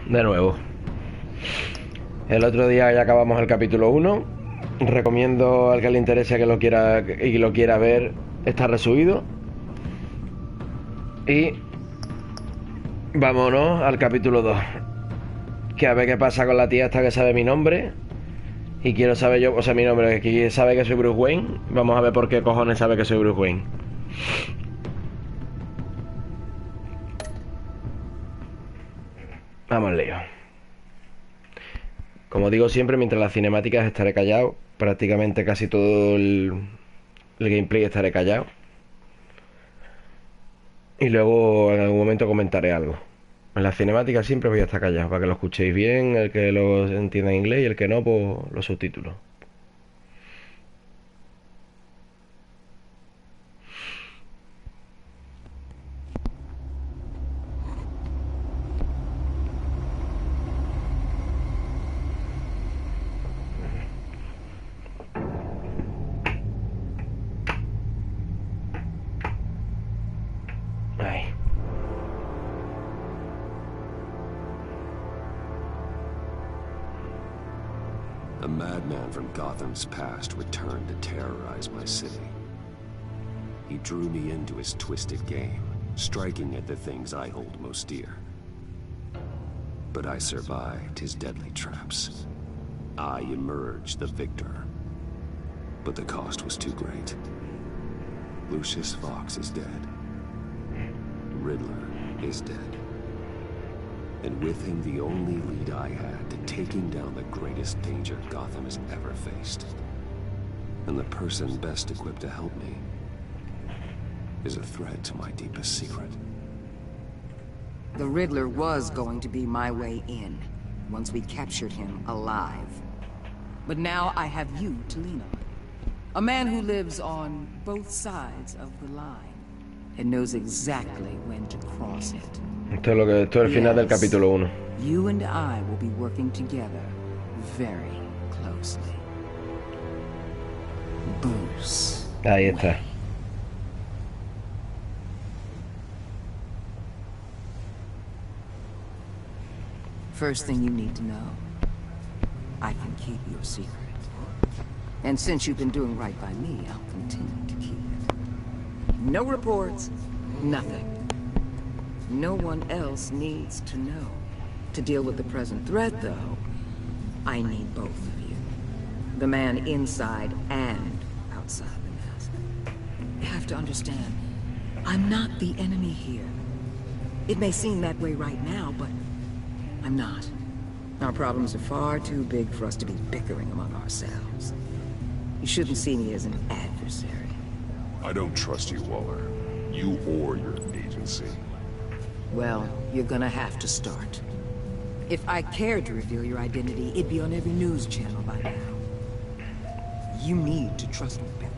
de nuevo. El otro día ya acabamos el capítulo 1. Recomiendo al que le interese que lo quiera y lo quiera ver. Está resubido. Y vámonos al capítulo 2. Que a ver qué pasa con la tía esta que sabe mi nombre. Y quiero saber yo, o sea, mi nombre, que sabe que soy Bruce Wayne. Vamos a ver por qué cojones sabe que soy Bruce Wayne. Vamos al lío. Como digo siempre, mientras las cinemáticas estaré callado. Prácticamente casi todo el gameplay estaré callado. Y luego en algún momento comentaré algo. En las cinemáticas siempre voy a estar callado, para que lo escuchéis bien, el que lo entienda en inglés y el que no, pues los subtítulos. Ay. A madman from Gotham's past returned to terrorize my city. He drew me into his twisted game, striking at the things I hold most dear. But I survived his deadly traps. I emerged the victor. But the cost was too great. Lucius Fox is dead. Riddler is dead. And with him, the only lead I had to taking down the greatest danger Gotham has ever faced. And the person best equipped to help me is a threat to my deepest secret. The Riddler was going to be my way in, once we captured him alive. But now I have you to lean on. A man who lives on both sides of the line, and knows exactly when to cross it. Esto es el final del capítulo 1. You and I will be working together very closely. Bruce. Ahí está. First thing you need to know, I can keep your secret. And since you've been doing right by me, I'll continue to keep it. No reports, nothing. No one else needs to know. To deal with the present threat, though, I need both of you. The man inside and outside the mask. You have to understand, I'm not the enemy here. It may seem that way right now, but I'm not. Our problems are far too big for us to be bickering among ourselves. You shouldn't see me as an adversary. I don't trust you, Waller. You or your agency. Well, you're gonna have to start. If I cared to reveal your identity, it'd be on every news channel by now. You need to trust me, Batman.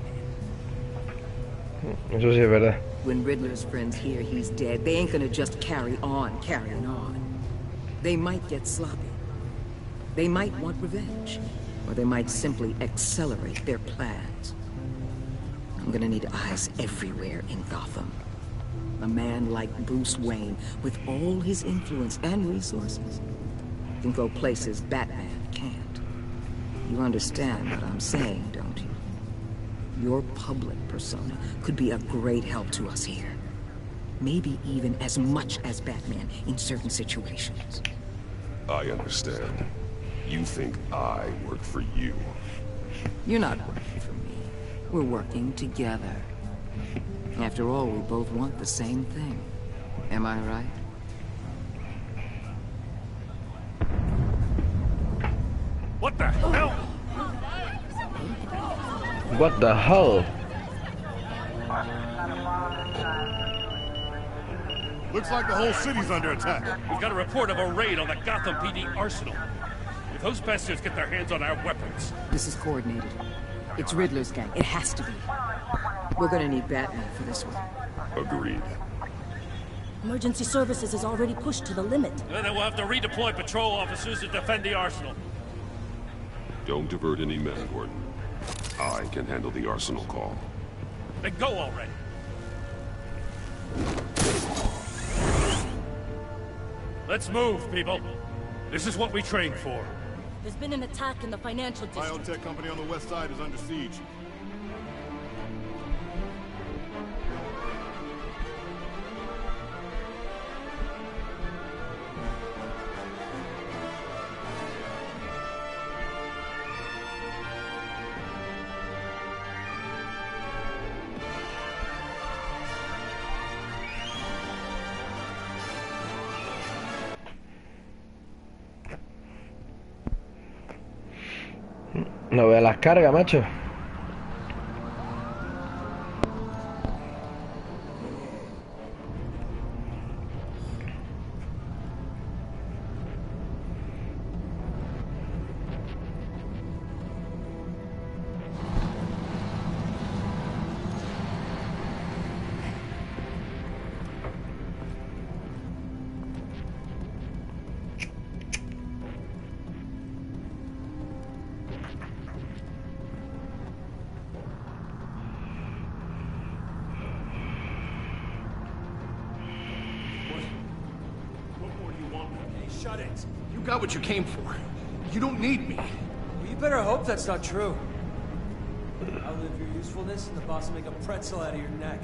Eso sí es verdad. When Riddler's friends hear he's dead, they ain't gonna just carry on carrying on. They might get sloppy. They might want revenge. Or they might simply accelerate their plans. I'm gonna need eyes everywhere in Gotham. A man like Bruce Wayne, with all his influence and resources, can go places Batman can't. You understand what I'm saying, don't you? Your public persona could be a great help to us here. Maybe even as much as Batman in certain situations. I understand. You think I work for you. You're not working for me. We're working together. After all, we both want the same thing. Am I right? What the hell? What the hell? Looks like the whole city's under attack. We've got a report of a raid on the Gotham PD arsenal. If those bastards get their hands on our weapons... This is coordinated. It's Riddler's gang. It has to be. We're gonna need Batman for this one. Agreed. Emergency services is already pushed to the limit. And then we'll have to redeploy patrol officers to defend the arsenal. Don't divert any men, Gordon. I can handle the arsenal call. Then go already. Let's move, people. This is what we trained for. There's been an attack in the financial district. Biotech company on the west side is under siege. No veo las cargas, macho. Shut it. You got what you came for. You don't need me. Well, you better hope that's not true. Outlive your usefulness and the boss will make a pretzel out of your neck.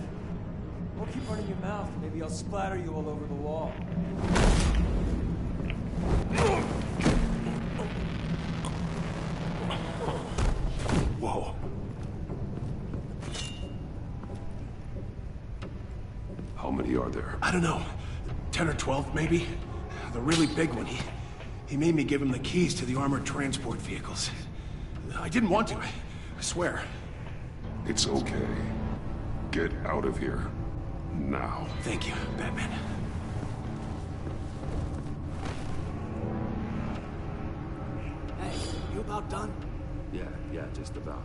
Don't keep running your mouth. Maybe I'll splatter you all over the wall. Whoa. How many are there? I don't know. 10 or 12, maybe? The really big one, he made me give him the keys to the armored transport vehicles. I didn't want to, I swear. It's okay. Get out of here. Now. Thank you, Batman. Hey, you about done? Yeah, just about.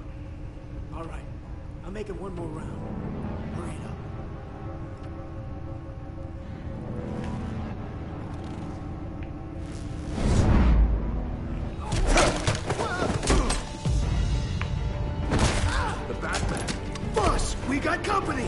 All right. I'm making one more round. Hurry it up. We got company!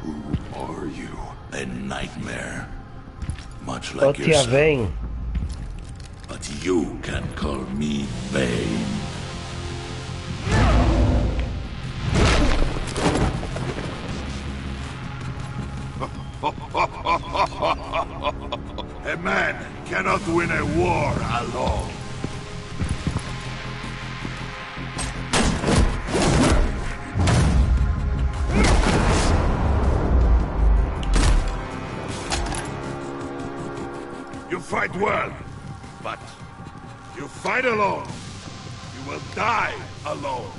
Who are you? A nightmare. Much like Hostia, yourself. Bane. But you can call me Bane. A man cannot win a war alone. You fight well, but you fight alone. You will die alone.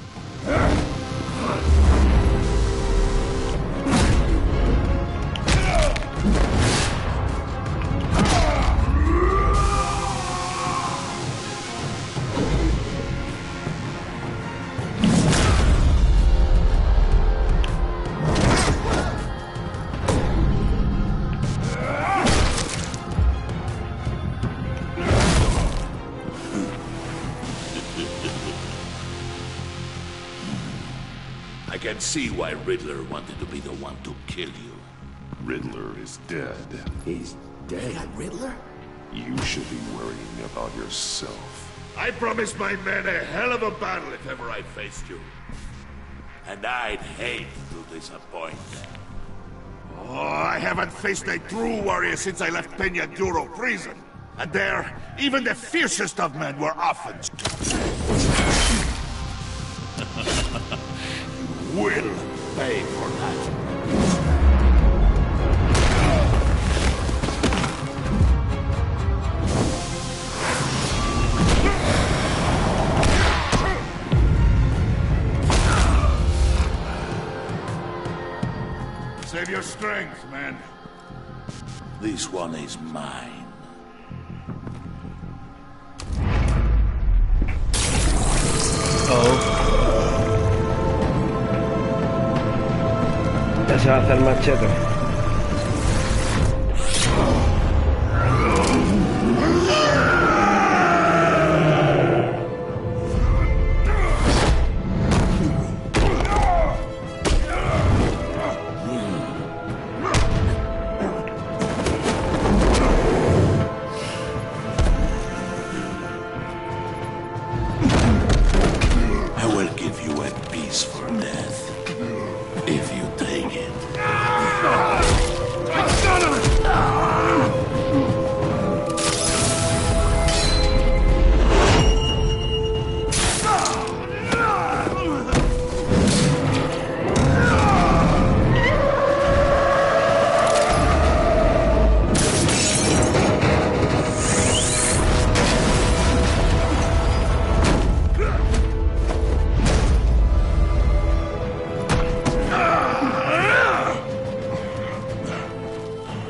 I can see why Riddler wanted to be the one to kill you. Riddler is dead. He's dead. Riddler? You should be worrying about yourself. I promised my men a hell of a battle if ever I faced you. And I'd hate to disappoint them. Oh, I haven't faced a true warrior since I left Peña Duro prison. And there, even the fiercest of men were often... You will pay for that. Save your strength, man. This one is mine. Ese va a hacer más cheto.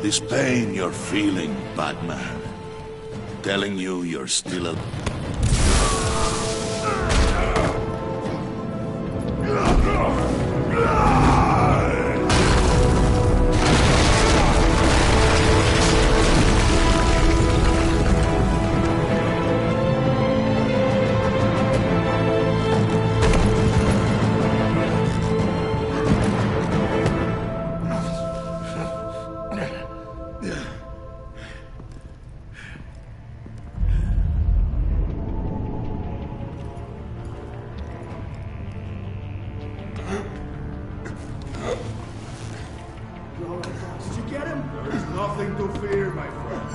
This pain you're feeling, Batman. Telling you you're still a... Did you get him? There is nothing to fear, my friend.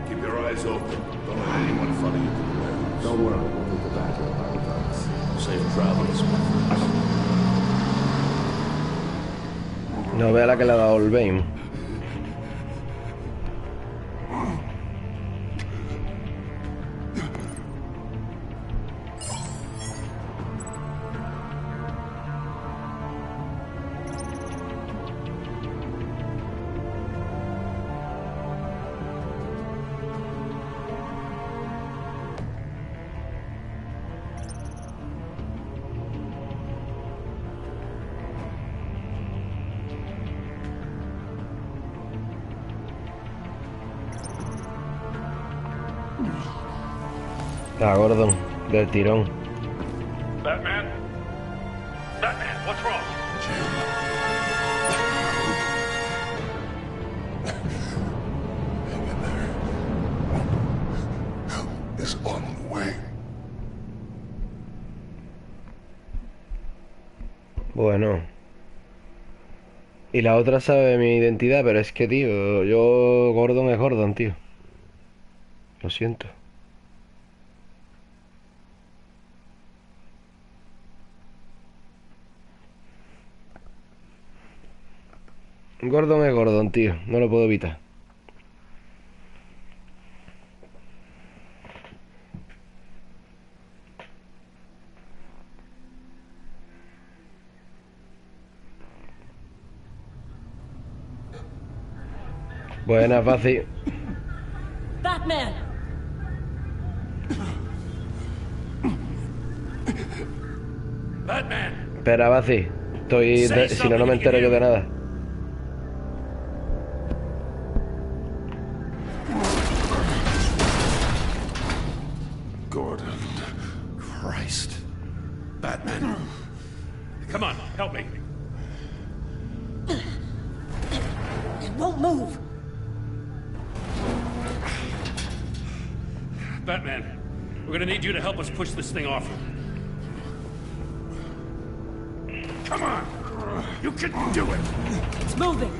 Keep your eyes open. Don't let anyone follow you to the warehouse. Don't worry, we'll move the back of Safe travels, my friends. No vea la que le ha dado el Bane. Ah, Gordon, del tirón. Batman? Batman, what's wrong? Hang in there. Help is on the way. Bueno. Y la otra sabe mi identidad, pero es que, tío, Gordon es Gordon, tío. Lo siento. Gordon es Gordon, tío. No lo puedo evitar. Buena, fácil. Batman! Batman! Espera, Bazi. Si no, no me entero yo de nada. Gordon. Christ. Batman. Come on, help me. It won't move. Batman, we're gonna need you to help us push this thing off. Come on! You can do it! It's moving.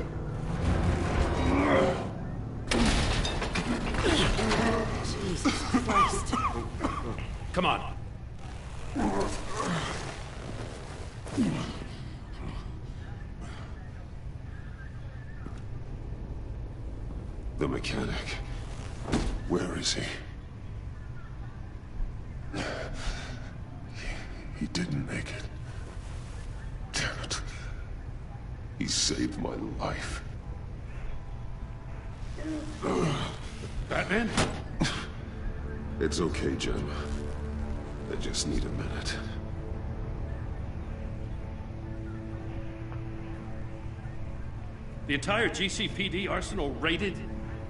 Jesus Christ. Come on. The mechanic. Where is he? He didn't make it. Damn it. He saved my life. Batman? It's okay, Jim. I just need a minute. The entire GCPD arsenal raided?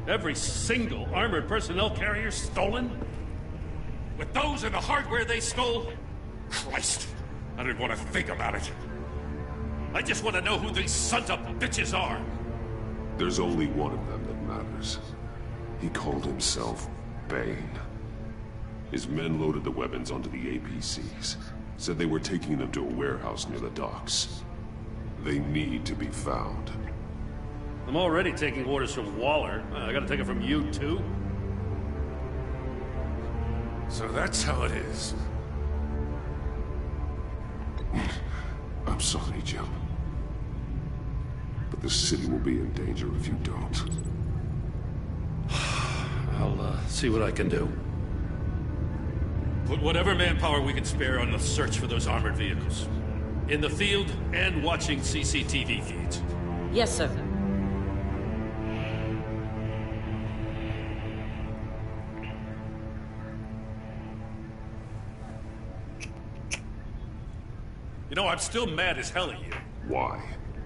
Every single armored personnel carrier stolen? With those and the hardware they stole? Christ! I didn't want to think about it. I just want to know who these sons of bitches are. There's only one of them that matters. He called himself Bane. His men loaded the weapons onto the APCs. Said they were taking them to a warehouse near the docks. They need to be found. I'm already taking orders from Waller. I gotta take it from you, too? So that's how it is. I'm sorry, Jim. But the city will be in danger if you don't. I'll see what I can do. Put whatever manpower we can spare on the search for those armored vehicles. In the field and watching CCTV feeds. Yes, sir. You know, I'm still mad as hell at you. Why?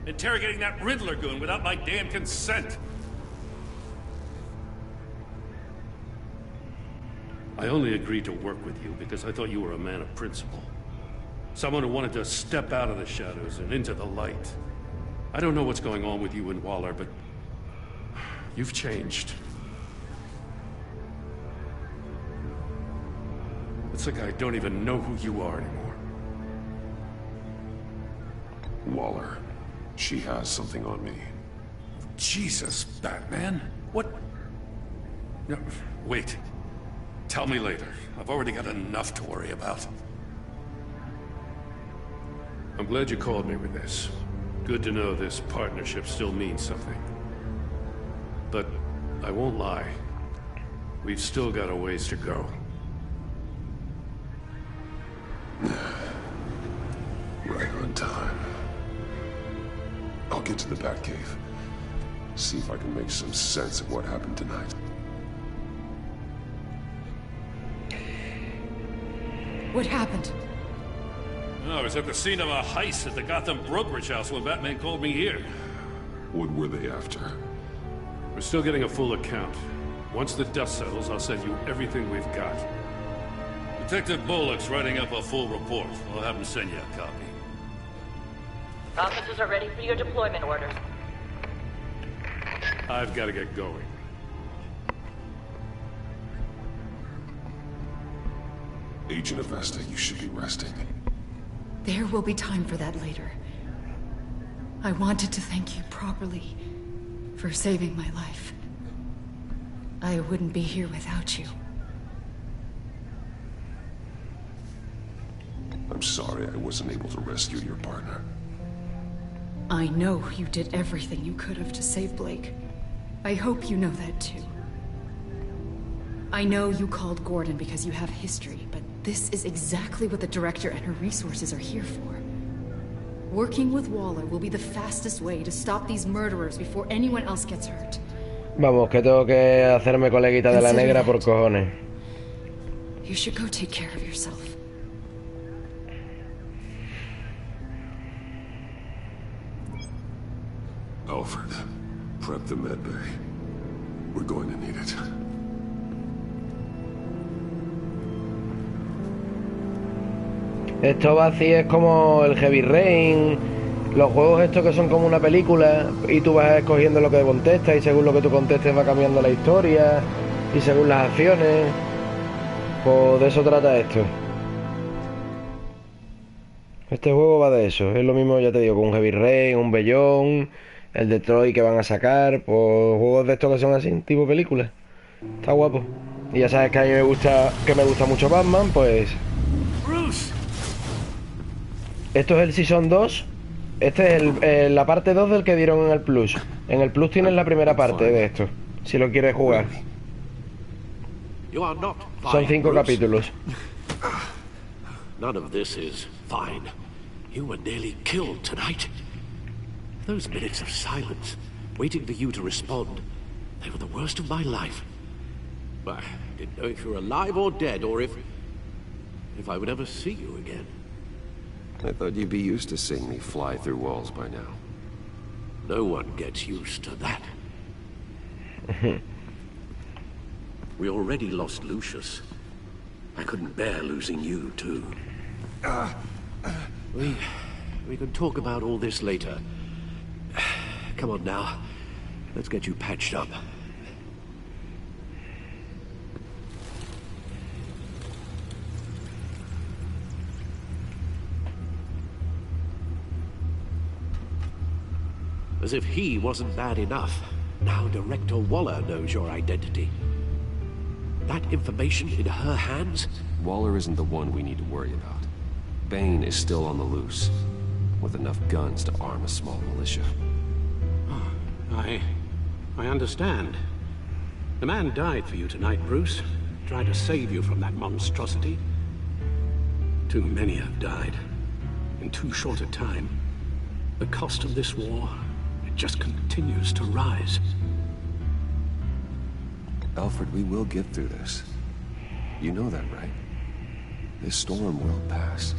Interrogating that Riddler goon without my damn consent. I only agreed to work with you because I thought you were a man of principle. Someone who wanted to step out of the shadows and into the light. I don't know what's going on with you and Waller, but you've changed. It's like I don't even know who you are anymore. Waller. She has something on me. Jesus, Batman. What? No, wait. Tell me later. I've already got enough to worry about. I'm glad you called me with this. Good to know this partnership still means something. But I won't lie. We've still got a ways to go. Right on time. I'll get to the Batcave. See if I can make some sense of what happened tonight. What happened? I was at the scene of a heist at the Gotham brokerage house when Batman called me here. What were they after? We're still getting a full account. Once the dust settles, I'll send you everything we've got. Detective Bullock's writing up a full report. I'll have him send you a copy. Officers are ready for your deployment orders. I've got to get going. Agent Avesta, you should be resting. There will be time for that later. I wanted to thank you properly for saving my life. I wouldn't be here without you. I'm sorry I wasn't able to rescue your partner. I know you did everything you could have to save Blake. I hope you know that too. I know you called Gordon because you have history, but this is exactly what the Director and her resources are here for. Working with Waller will be the fastest way to stop these murderers before anyone else gets hurt. Vamos, que tengo que hacerme coleguita de la negra por cojones. You should go take care of yourself. Alfred, prep the med bay. We're going to need it. Esto va así, es como el Heavy Rain, los juegos estos que son como una película y tú vas escogiendo lo que contestas y según lo que tú contestes va cambiando la historia y según las acciones. Pues de eso trata esto. Este juego va de eso, es lo mismo, ya te digo, con un Heavy Rain, un Beyond, el Detroit que van a sacar, pues juegos de estos que son así, tipo película. Está guapo. Y ya sabes que a mí me gusta mucho Batman, pues... Bruce. Esto es el Season 2. Este es la parte 2 del que dieron en el Plus. En el Plus tienes la primera parte de esto, si lo quieres jugar. Son 5 capítulos. None of this is fine. You were nearly killed tonight. Those minutes of silence, waiting for you to respond, they were the worst of my life. I didn't know if you were alive or dead, or if I would ever see you again. I thought you'd be used to seeing me fly through walls by now. No one gets used to that. We already lost Lucius. I couldn't bear losing you, too. We can talk about all this later. Come on now. Let's get you patched up. As if he wasn't bad enough, now Director Waller knows your identity. That information in her hands? Waller isn't the one we need to worry about. Bane is still on the loose, with enough guns to arm a small militia. I understand. The man died for you tonight, Bruce. Tried to save you from that monstrosity. Too many have died. In too short a time. The cost of this war, it just continues to rise. Alfred, we will get through this. You know that, right? This storm will pass.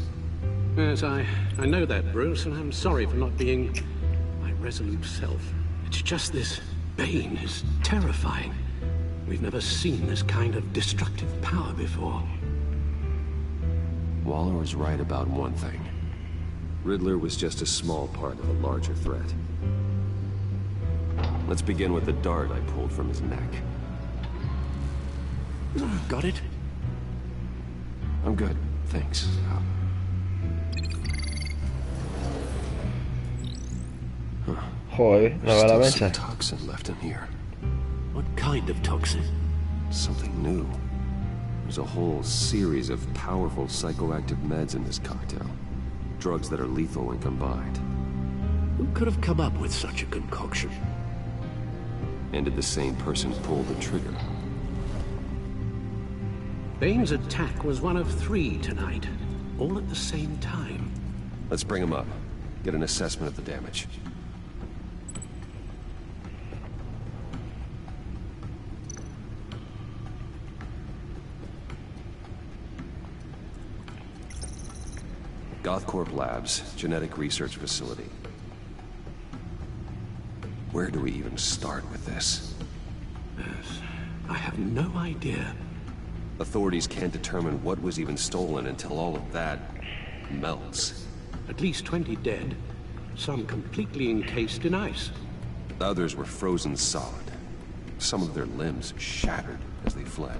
Yes, I know that, Bruce, and I'm sorry for not being my resolute self. It's just this Bane is terrifying. We've never seen this kind of destructive power before. Waller was right about one thing. Riddler was just a small part of a larger threat. Let's begin with the dart I pulled from his neck. Got it? I'm good, thanks. Joder, no va a la Still some mesa. toxin left in here. What kind of toxin? Something new. There's a whole series of powerful psychoactive meds in this cocktail. Drugs that are lethal when combined. Who could have come up with such a concoction? And did the same person pull the trigger? Bane's attack was one of 3 tonight, all at the same time. Let's bring him up. Get an assessment of the damage. Gothcorp Labs, genetic research facility. Where do we even start with this? Yes, I have no idea. Authorities can't determine what was even stolen until all of that melts. At least 20 dead, some completely encased in ice. Others were frozen solid. Some of their limbs shattered as they fled.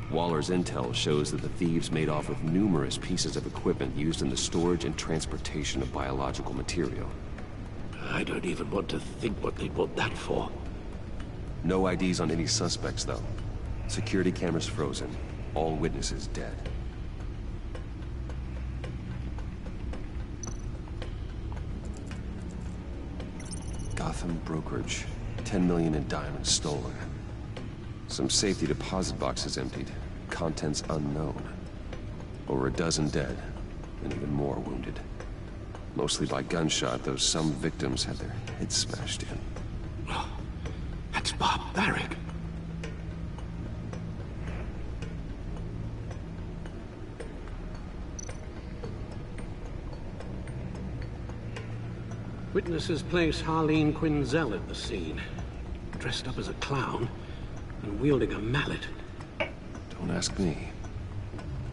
Waller's intel shows that the thieves made off with numerous pieces of equipment used in the storage and transportation of biological material. I don't even want to think what they want that for. No IDs on any suspects, though. Security cameras frozen. All witnesses dead. Gotham brokerage. 10 million in diamonds stolen. Some safety deposit boxes emptied. Contents unknown. Over a dozen dead, and even more wounded. Mostly by gunshot, though some victims had their heads smashed in. Oh, that's barbaric. Witnesses place Harleen Quinzel at the scene, dressed up as a clown and wielding a mallet. Don't ask me.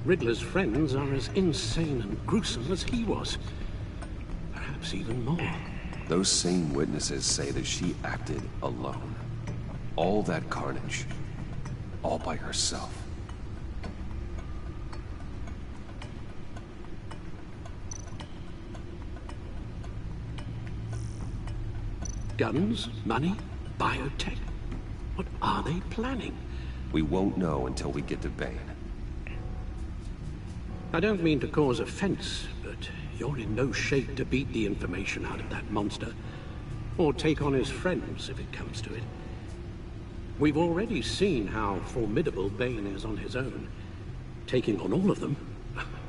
Riddler's friends are as insane and gruesome as he was. Perhaps even more. Those same witnesses say that she acted alone. All that carnage. All by herself. Guns, money, biotech. What are they planning? We won't know until we get to Bane. I don't mean to cause offense, but you're in no shape to beat the information out of that monster. Or take on his friends, if it comes to it. We've already seen how formidable Bane is on his own. Taking on all of them,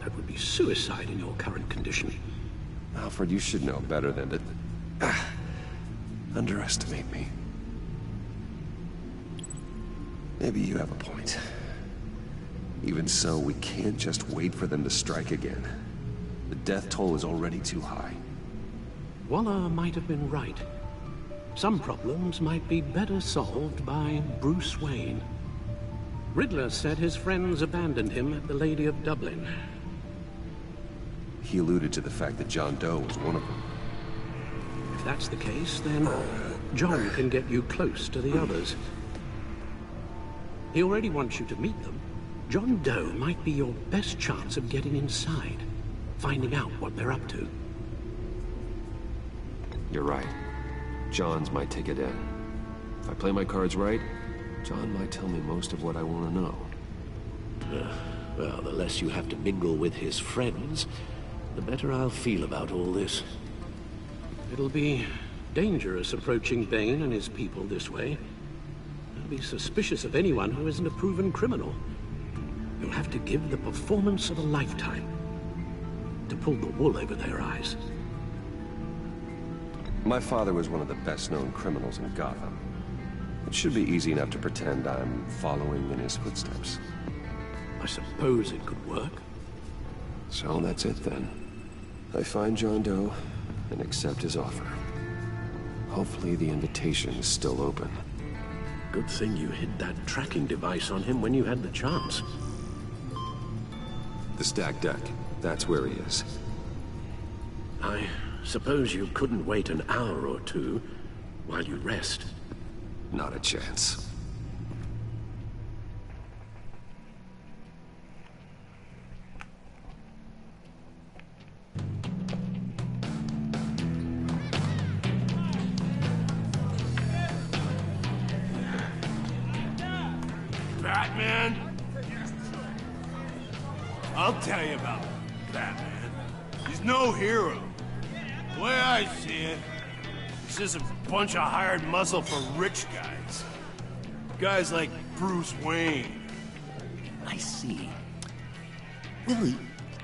that would be suicide in your current condition. Alfred, you should know better than to underestimate me. Maybe you have a point. Even so, we can't just wait for them to strike again. The death toll is already too high. Waller might have been right. Some problems might be better solved by Bruce Wayne. Riddler said his friends abandoned him at the Lady of Dublin. He alluded to the fact that John Doe was one of them. If that's the case, then John can get you close to the others. He already wants you to meet them. John Doe might be your best chance of getting inside, finding out what they're up to. You're right. John's my ticket in. If I play my cards right, John might tell me most of what I want to know. Well, the less you have to mingle with his friends, the better I'll feel about all this. It'll be dangerous approaching Bane and his people this way. They'll be suspicious of anyone who isn't a proven criminal. You'll have to give the performance of a lifetime to pull the wool over their eyes. My father was one of the best-known criminals in Gotham. It should be easy enough to pretend I'm following in his footsteps. I suppose it could work. So that's it then. I find John Doe and accept his offer. Hopefully the invitation is still open. Good thing you hid that tracking device on him when you had the chance. The stacked deck, that's where he is. I suppose you couldn't wait an hour or two while you rest. Not a chance. Batman? I'll tell you about Batman. He's no hero. The way I see it, he's just a bunch of hired muscle for rich guys. Guys like Bruce Wayne. I see. Willie,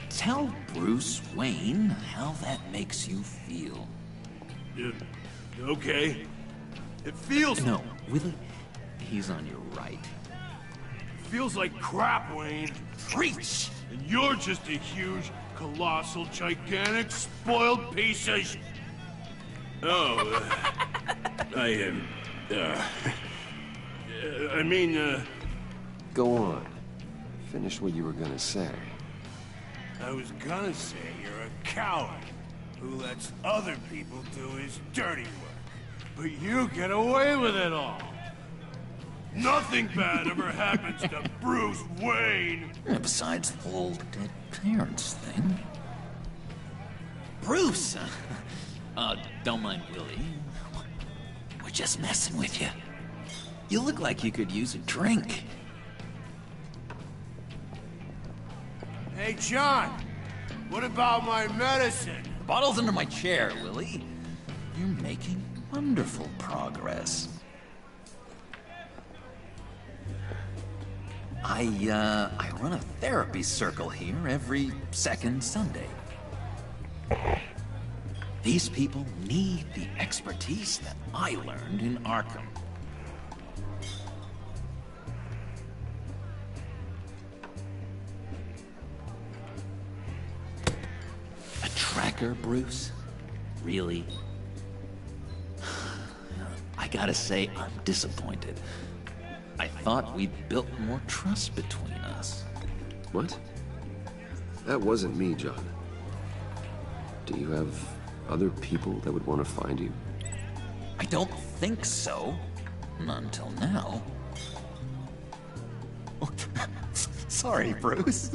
tell Bruce Wayne how that makes you feel. Okay. It feels... No, Willie, he's on your right. Feels like crap, Wayne. Preach! And you're just a huge, colossal, gigantic, spoiled piece of I mean, Go on. Finish what you were gonna say. I was gonna say you're a coward who lets other people do his dirty work. But you get away with it all. Nothing bad ever happens to Bruce Wayne. Besides the whole dead parents thing. Bruce! Don't mind Willie. We're just messing with you. You look like you could use a drink. Hey, John. What about my medicine? Bottle's under my chair, Willie. You're making wonderful progress. I run a therapy circle here every second Sunday. These people need the expertise that I learned in Arkham. A tracker, Bruce? Really? I gotta say, I'm disappointed. I thought we'd built more trust between us. What? That wasn't me, John. Do you have other people that would want to find you? I don't think so. Not until now. Sorry, Bruce.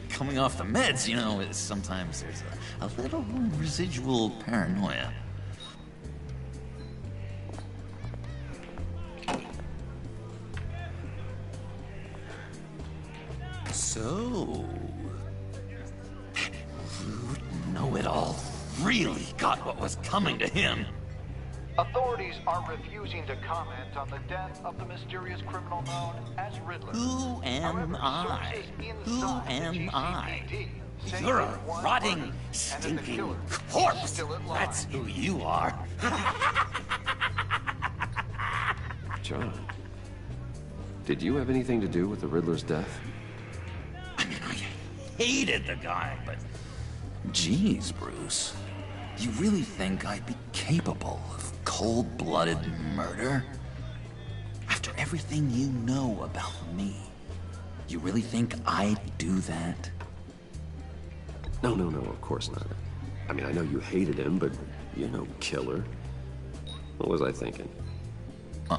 Coming off the meds, you know, sometimes there's a little residual paranoia. So, you know-it-all really got what was coming to him. Authorities are refusing to comment on the death of the mysterious criminal known as Riddler. Who am I? Who am I? You're a rotting, stinking corpse. That's who you are. John, did you have anything to do with the Riddler's death? Hated the guy, but... Geez, Bruce. You really think I'd be capable of cold-blooded murder? After everything you know about me, you really think I'd do that? No, of course not. I mean, I know you hated him, but you're no killer. What was I thinking?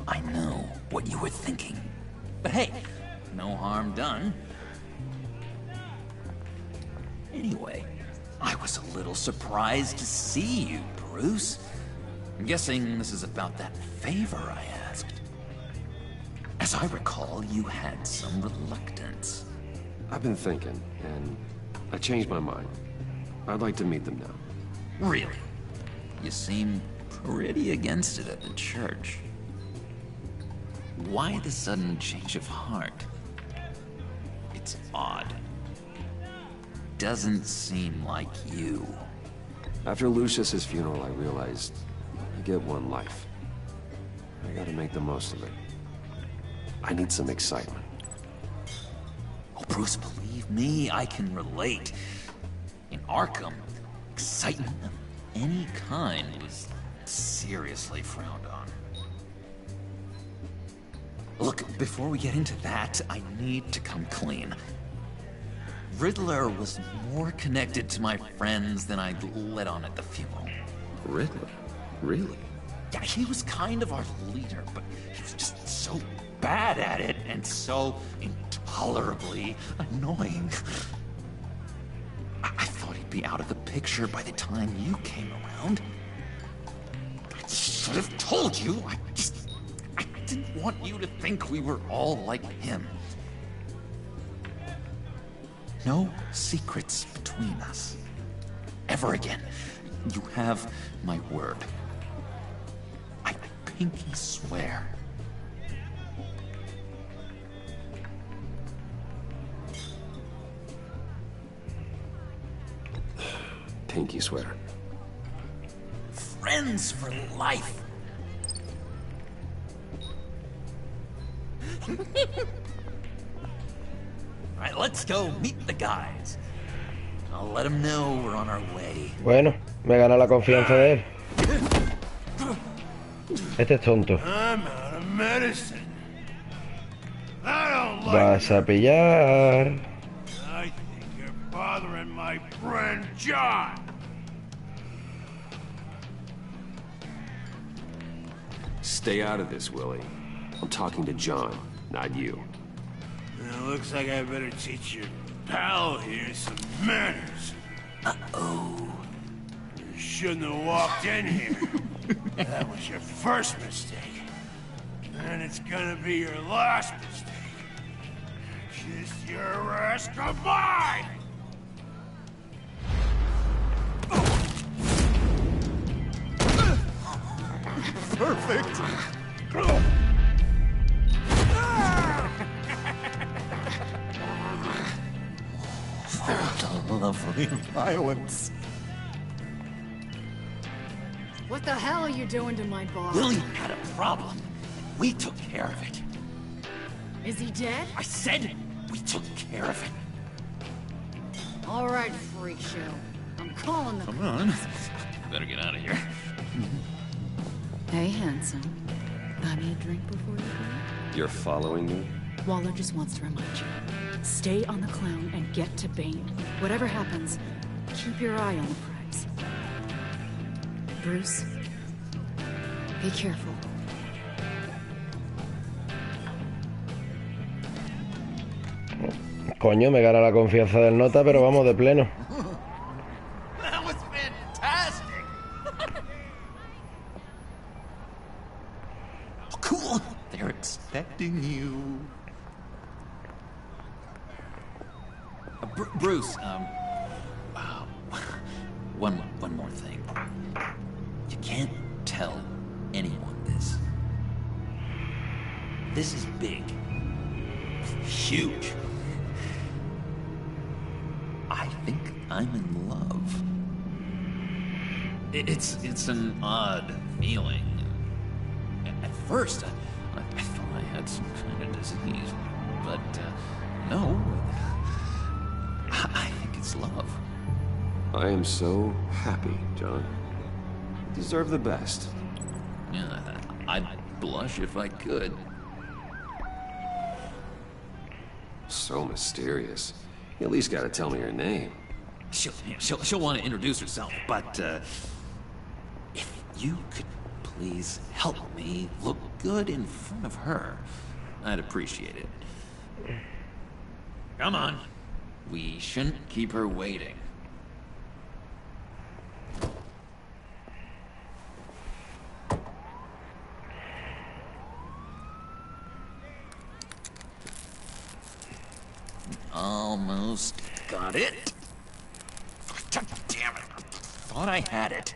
I know what you were thinking. But hey, no harm done. Anyway, I was a little surprised to see you, Bruce. I'm guessing this is about that favor I asked. As I recall, you had some reluctance. I've been thinking, and I changed my mind. I'd like to meet them now. Really? You seem pretty against it at the church. Why the sudden change of heart? It's odd. Doesn't seem like you. After Lucius's funeral, I realized get one life. I gotta make the most of it. I need some excitement. Oh, Bruce, believe me, I can relate. In Arkham, excitement of any kind was seriously frowned on. Look, before we get into that, I need to come clean. Riddler was more connected to my friends than I'd let on at the funeral. Riddler? Really? Yeah, he was kind of our leader, but he was just so bad at it and so intolerably annoying. I thought he'd be out of the picture by the time you came around. I should have told you. I didn't want you to think we were all like him. No secrets between us. Ever again. You have my word. I pinky swear. Pinky swear. Friends for life. Alright, let's go meet the guys. I'll let them know we're on our way. Bueno, me gana la confianza de él. Este es tonto. I'm out of medicine. I don't like Vas a pillar. I think you're bothering my friend John. Stay out of this, Willie. I'm talking to John, not you. It looks like I better teach your pal here some manners. Uh-oh. You shouldn't have walked in here. That was your first mistake. And it's gonna be your last mistake. Kiss your ass goodbye! Perfect. Oh, lovely violence. What the hell are you doing to my boss? Willie had a problem. We took care of it. Is he dead? I said we took care of it. All right, freak show. I'm calling the... Come on. Better get out of here. Hey, handsome. Buy me a drink before you go? You're following me? Waller just wants to remind you. Stay on the clown and get to Bane. Whatever happens, keep your eye on the prize. Bruce, be careful. Coño, me gana la confianza del nota, pero vamos de pleno. That was fantastic. Oh, cool. They're expecting you. Bruce, one more thing. You can't tell anyone this. This is big. Huge. I think I'm in love. It's an odd feeling. At first, I thought I had some kind of disease, but no. I think it's love. I am so happy, John. You deserve the best. Yeah, I'd blush if I could. So mysterious. You at least gotta tell me your name. She'll want to introduce herself, but if you could please help me look good in front of her, I'd appreciate it. Come on. We shouldn't keep her waiting. Almost got it. Damn it. Thought I had it.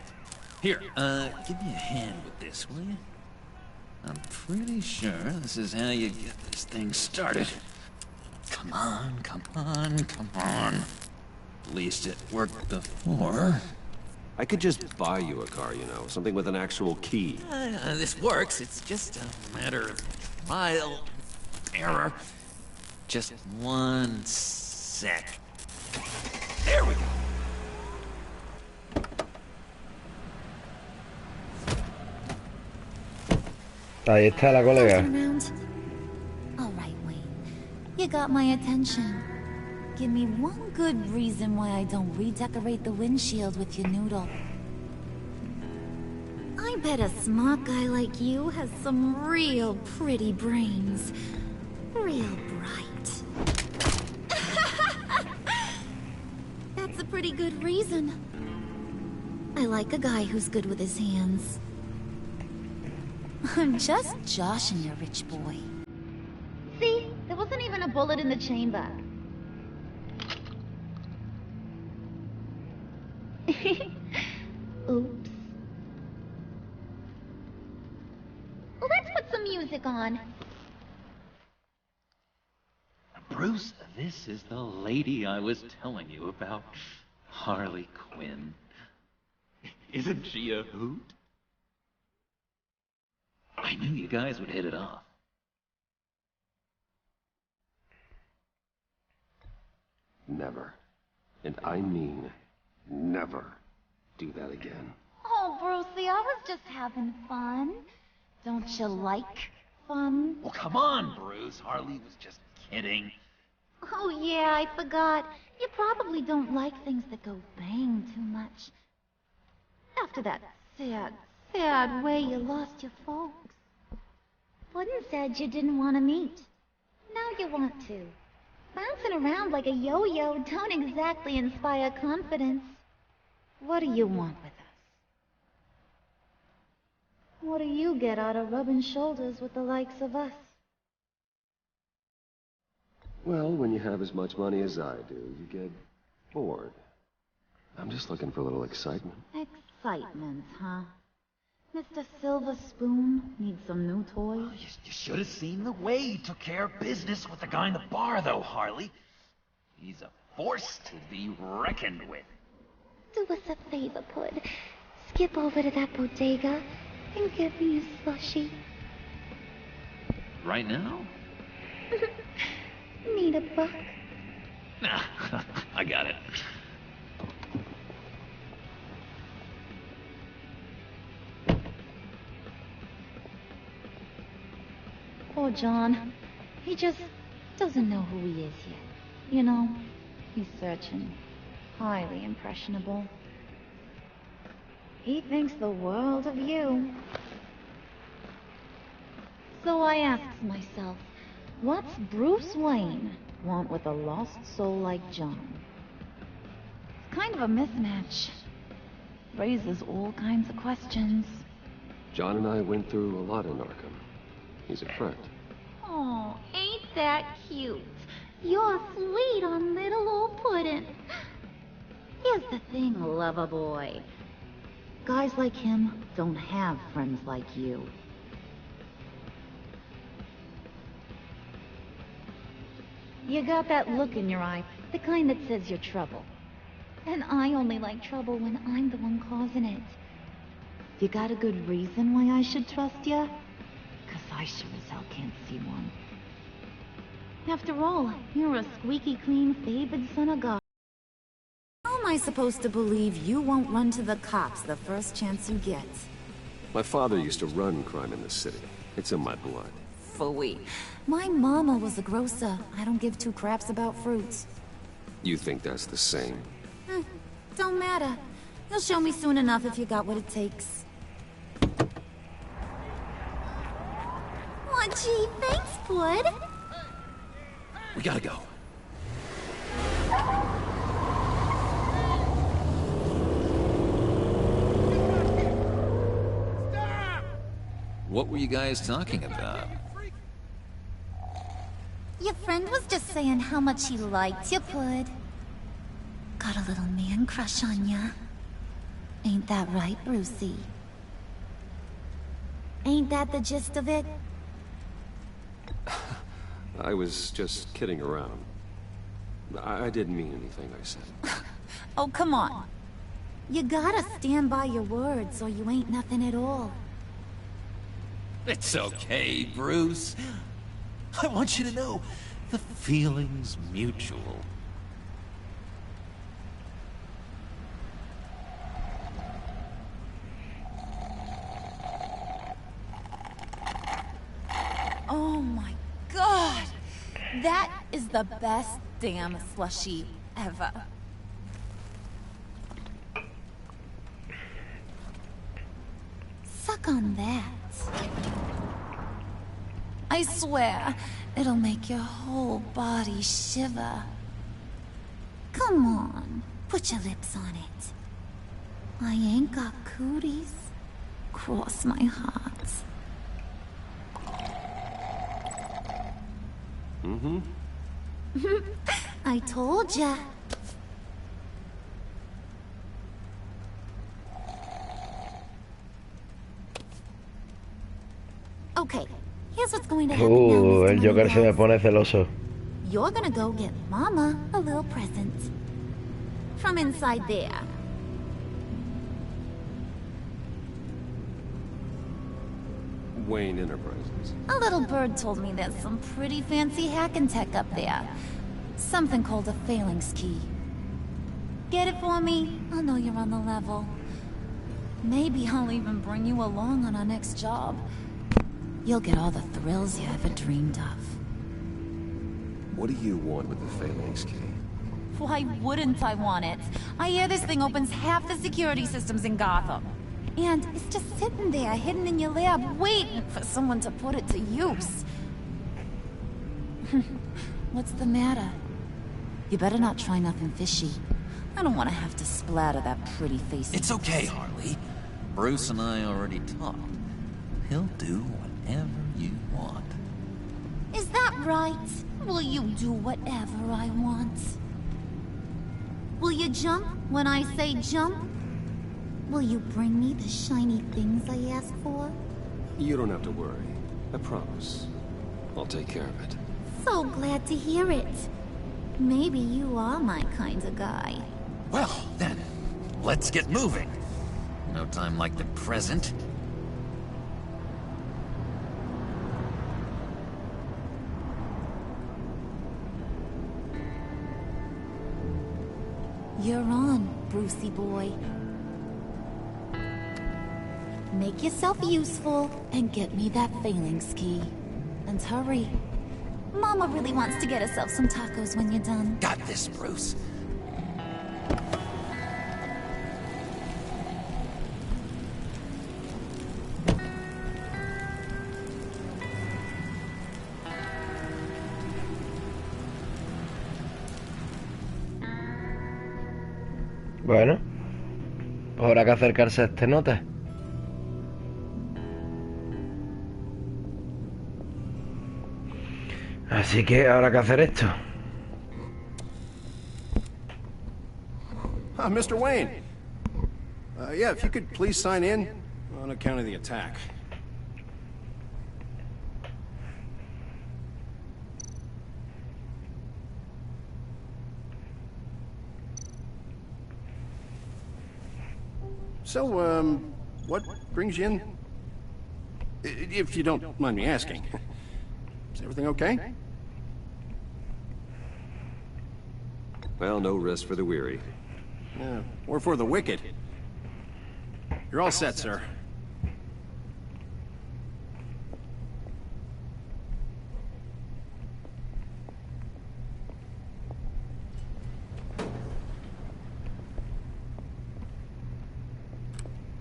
Here, give me a hand with this, will you? I'm pretty sure this is how you get this thing started. Come on. At least it worked before. I could just buy you a car, you know, something with an actual key. This works. It's just a matter of trial error. Just one sec. There we go. Ahí está la colega. All right, Wayne. You got my attention. Give me one good reason why I don't redecorate the windshield with your noodle. I bet a smart guy like you has some real pretty brains. Real bright. That's a pretty good reason. I like a guy who's good with his hands. I'm just joshing you, rich boy. See? There wasn't even a bullet in the chamber. Oops. Well, let's put some music on. Bruce, this is the lady I was telling you about. Harley Quinn. Isn't she a hoot? I knew you guys would hit it off. Never, and I mean never, do that again. Oh, Brucey, I was just having fun. Don't you like fun? Well, come on, Bruce. Harley was just kidding. Oh, yeah, I forgot. You probably don't like things that go bang too much. After that sad way you lost your folks. Puddin' said you didn't want to meet. Now you want to. Bouncing around like a yo-yo don't exactly inspire confidence. What do you want with us? What do you get out of rubbing shoulders with the likes of us? Well, when you have as much money as I do, you get bored. I'm just looking for a little excitement. Excitement, huh? Mr. Silver Spoon needs some new toys? You should have seen the way he took care of business with the guy in the bar, though, Harley. He's a force to be reckoned with. Do us a favor, Pud. Skip over to that bodega and get me a slushie. Right now? Need a buck? Nah, I got it. Poor John. He just doesn't know who he is yet. You know, he's searching. Highly impressionable. He thinks the world of you. So I asks myself, what's Bruce Wayne want with a lost soul like John? It's kind of a mismatch. Raises all kinds of questions. John and I went through a lot in Arkham. He's a friend. Oh, ain't that cute? You're sweet on little old Puddin'. Here's the thing, lover boy. Guys like him don't have friends like you. You got that look in your eye, the kind that says you're trouble. And I only like trouble when I'm the one causing it. You got a good reason why I should trust you? 'Cause I sure as hell can't see one. After all, you're a squeaky clean favored son of God. How am I supposed to believe you won't run to the cops the first chance you get? My father used to run crime in the city. It's in my blood. Phooey. My mama was a grocer. I don't give two craps about fruits. You think that's the same? Don't matter. You'll show me soon enough if you got what it takes. Aw, gee, thanks, Bud. We gotta go. What were you guys talking about? Your friend was just saying how much he liked you, Bud. Got a little man crush on ya. Ain't that right, Brucey? Ain't that the gist of it? I was just kidding around. I didn't mean anything I said. Oh, come on. You gotta stand by your words or you ain't nothing at all. It's okay, Bruce. I want you to know the feeling's mutual. Oh my god! That is the best damn slushie ever. Suck on that. I swear, it'll make your whole body shiver. Come on, put your lips on it. I ain't got cooties. Cross my heart. Mm-hmm. I told ya. Okay, here's what's going to happen now, El Mr. Joker se me Moneybags. pone celoso. You're gonna go get Mama a little present. From inside there. Wayne Enterprises. A little bird told me there's some pretty fancy hacking tech up there. Something called a phalanx key. Get it for me? I'll know you're on the level. Maybe I'll even bring you along on our next job. You'll get all the thrills you ever dreamed of. What do you want with the Phalanx key? Why wouldn't I want it? I hear this thing opens half the security systems in Gotham. And it's just sitting there, hidden in your lab, waiting for someone to put it to use. What's the matter? You better not try nothing fishy. I don't want to have to splatter that pretty face. It's okay, Harley. Bruce and I already talked. He'll do whatever you want. Is that right? Will you do whatever I want? Will you jump when I say jump? Will you bring me the shiny things I ask for? You don't have to worry. I promise. I'll take care of it. So glad to hear it. Maybe you are my kind of guy. Well, then, let's get moving. No time like the present. You're on, Brucey boy. Make yourself useful and get me that phalanx key. And hurry. Mama really wants to get herself some tacos when you're done. Got this, Bruce. Bueno, pues habrá que acercarse a este nota. Así que habrá que hacer esto. Mr. Wayne. Yeah, if you could please sign in on account of the attack. So, what brings you in? If you don't mind me asking. Is everything okay? Well, no rest for the weary. Yeah, or for the wicked. You're all set, sir.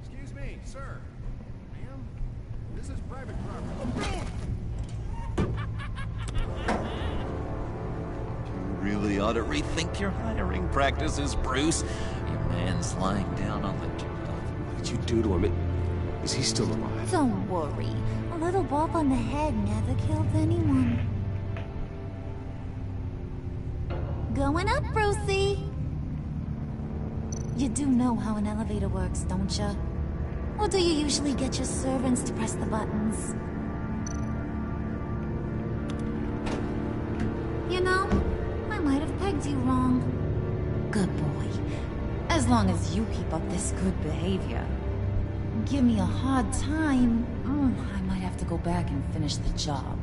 Excuse me, sir. Ma'am, this is private property. Really ought to rethink your hiring practices, Bruce. Your man's lying down on the job. What did you do to him? Is he still alive? Don't worry. A little bump on the head never killed anyone. Going up, Brucey! You do know how an elevator works, don't you? Or do you usually get your servants to press the buttons? You know, I might have pegged you wrong. Good boy. As long long as you keep up this good behavior. Give me a hard time, I might have to go back and finish the job.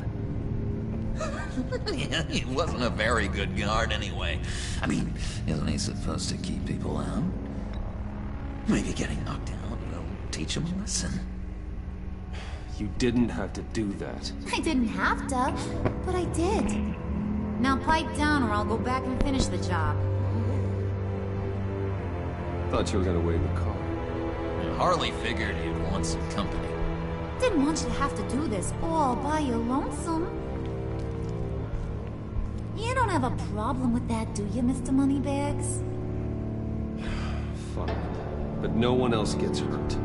Yeah, he wasn't a very good guard anyway. I mean, isn't he supposed to keep people out? Maybe getting knocked out will teach him a lesson. You didn't have to do that. I didn't have to, but I did. Now pipe down or I'll go back and finish the job. Thought you were gonna wave the car. Harley figured you'd want some company. Didn't want you to have to do this all by your lonesome. You don't have a problem with that, do you, Mr. Moneybags? Fine. But no one else gets hurt.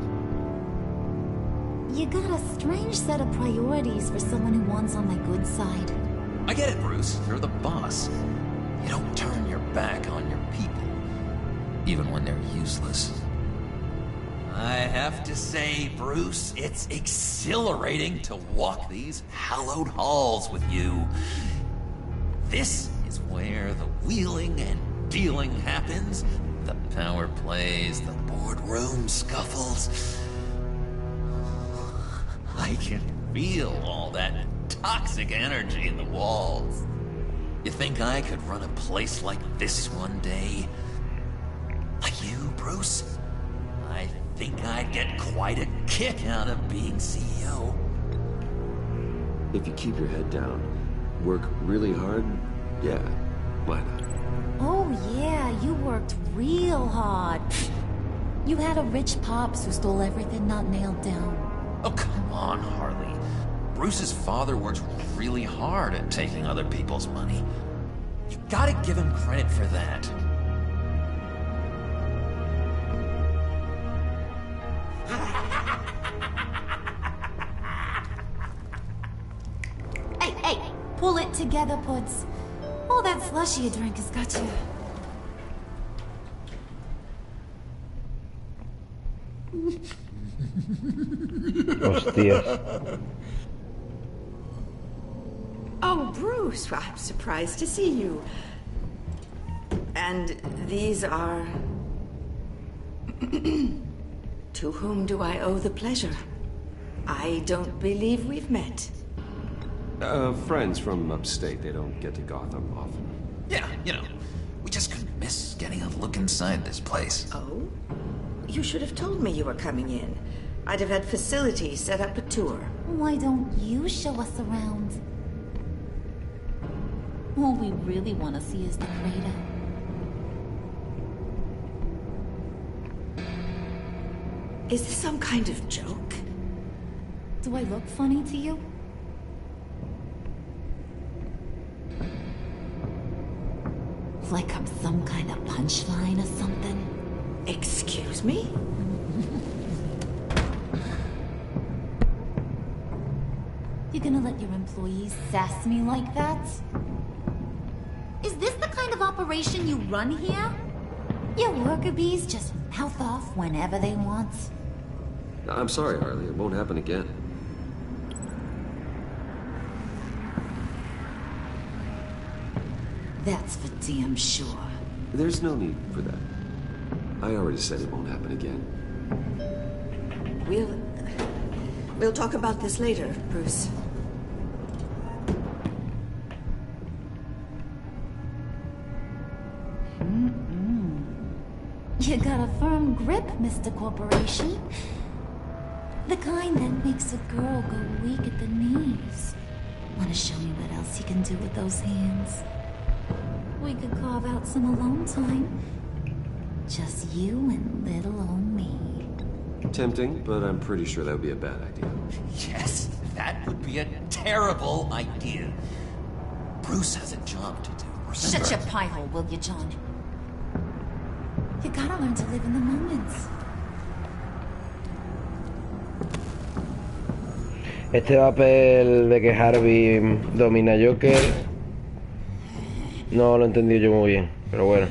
You got a strange set of priorities for someone who wants on my good side. I get it, Bruce. You're the boss. You don't turn your back on your people, even when they're useless. I have to say, Bruce, it's exhilarating to walk these hallowed halls with you. This is where the wheeling and dealing happens, the power plays, the boardroom scuffles. I can feel all that toxic energy in the walls. You think I could run a place like this one day? Like you, Bruce? I think I'd get quite a kick out of being CEO. If you keep your head down, work really hard, yeah, why not? Oh yeah, you worked real hard. You had a rich pops who stole everything not nailed down. Oh, come on, Harley. Bruce's father works really hard at taking other people's money. You gotta give him credit for that. Hey, pull it together, Puds. All that slushy you drink has got you. Hostia. Oh, Bruce, well, I'm surprised to see you. And these are... To whom do I owe the pleasure? I don't believe we've met. Friends from upstate. They don't get to Gotham often. Yeah, you know, we just couldn't miss getting a look inside this place. Oh? You should have told me you were coming in. I'd have had facilities set up a tour. Why don't you show us around? All we really want to see is the crater. Is this some kind of joke? Do I look funny to you? Like I'm some kind of punchline or something? Excuse me? You gonna let your employees sass me like that? Is this the kind of operation you run here? Your worker bees just mouth off whenever they want. I'm sorry, Harley. It won't happen again. That's for damn sure. There's no need for that. I already said it won't happen again. We'll talk about this later, Bruce. You got a firm grip, Mr. Corporation. The kind that makes a girl go weak at the knees. Want to show me what else you can do with those hands? We could carve out some alone time. Just you and little old me. Tempting, but I'm pretty sure that would be a bad idea. Yes, that would be a terrible idea. Bruce has a job to do. Shut your pie hole, will you, John? You gotta learn to live in the moments. Este papel de que Harvey domina a Joker no lo entendí yo muy bien, pero bueno.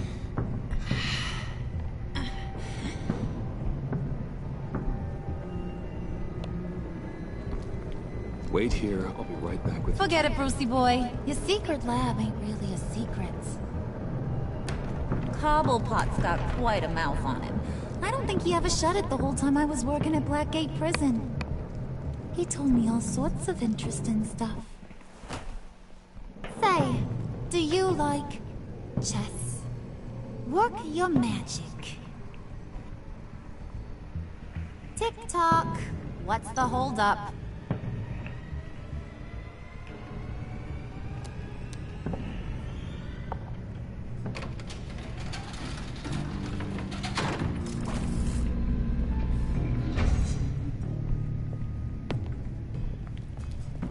Wait here. I'll be right back with you. Forget it, Brucey boy. Your secret lab ain't really a secret. Cobblepot's got quite a mouth on him. I don't think he ever shut it the whole time I was working at Blackgate Prison. He told me all sorts of interesting stuff. Say, do you like chess? Work your magic. Tick-tock. What's the holdup?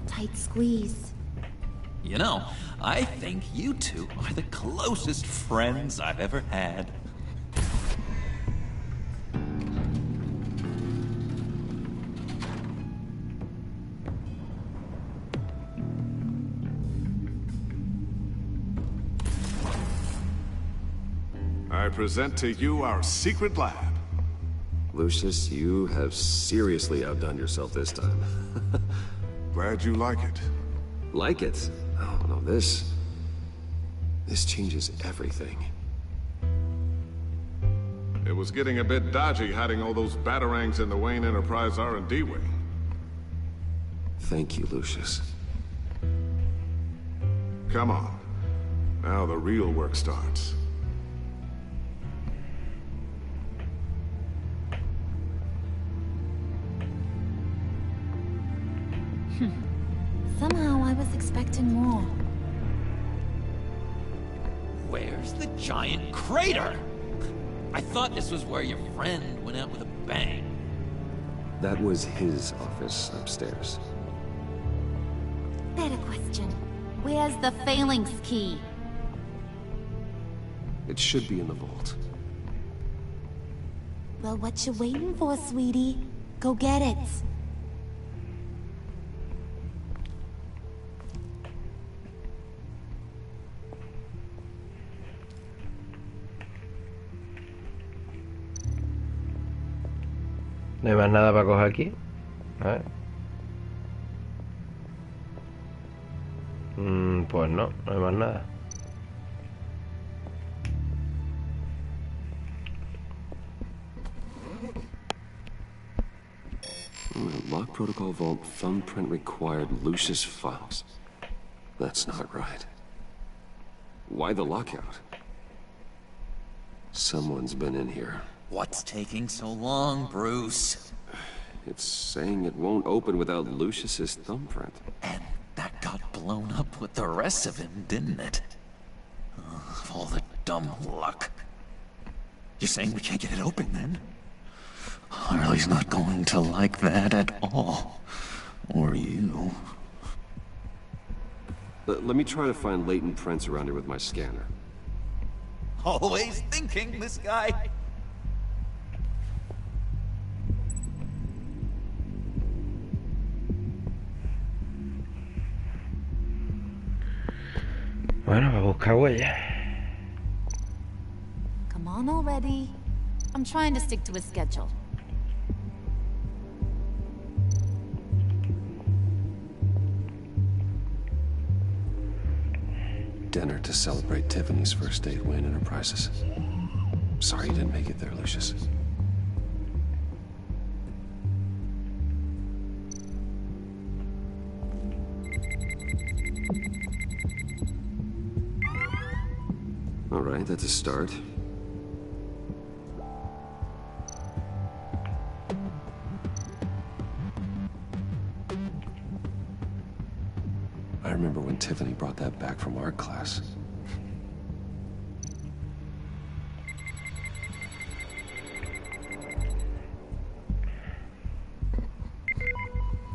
Tight squeeze. You know, I think you two are the closest friends I've ever had. I present to you our secret lab. Lucius, you have seriously outdone yourself this time. Glad you like it. Like it? Oh, no, this changes everything. It was getting a bit dodgy hiding all those batarangs in the Wayne Enterprise R&D wing. Thank you, Lucius. Come on. Now the real work starts. Somehow I was expecting more. Where's the giant crater? I thought this was where your friend went out with a bang. That was his office upstairs. Better question. Where's the phalanx key? It should be in the vault. Well, what you waiting for, sweetie? Go get it. No hay más nada para coger aquí. A ver. Pues no hay más nada. Lock protocol vault thumbprint required Lucius files. That's not right. Why the lockout? Someone's been in here. What's taking so long, Bruce? It's saying it won't open without Lucius's thumbprint. And that got blown up with the rest of him, didn't it? All the dumb luck. You're saying we can't get it open, then? Harley's not going to like that at all. Or you. Let me try to find latent prints around here with my scanner. Always thinking, this guy. Bueno, a buscar huellas. Come on already. I'm trying to stick to a schedule. Dinner to celebrate Tiffany's first date Wayne Enterprises. Sorry you didn't make it there, Lucius. All right, that's a start. I remember when Tiffany brought that back from art class.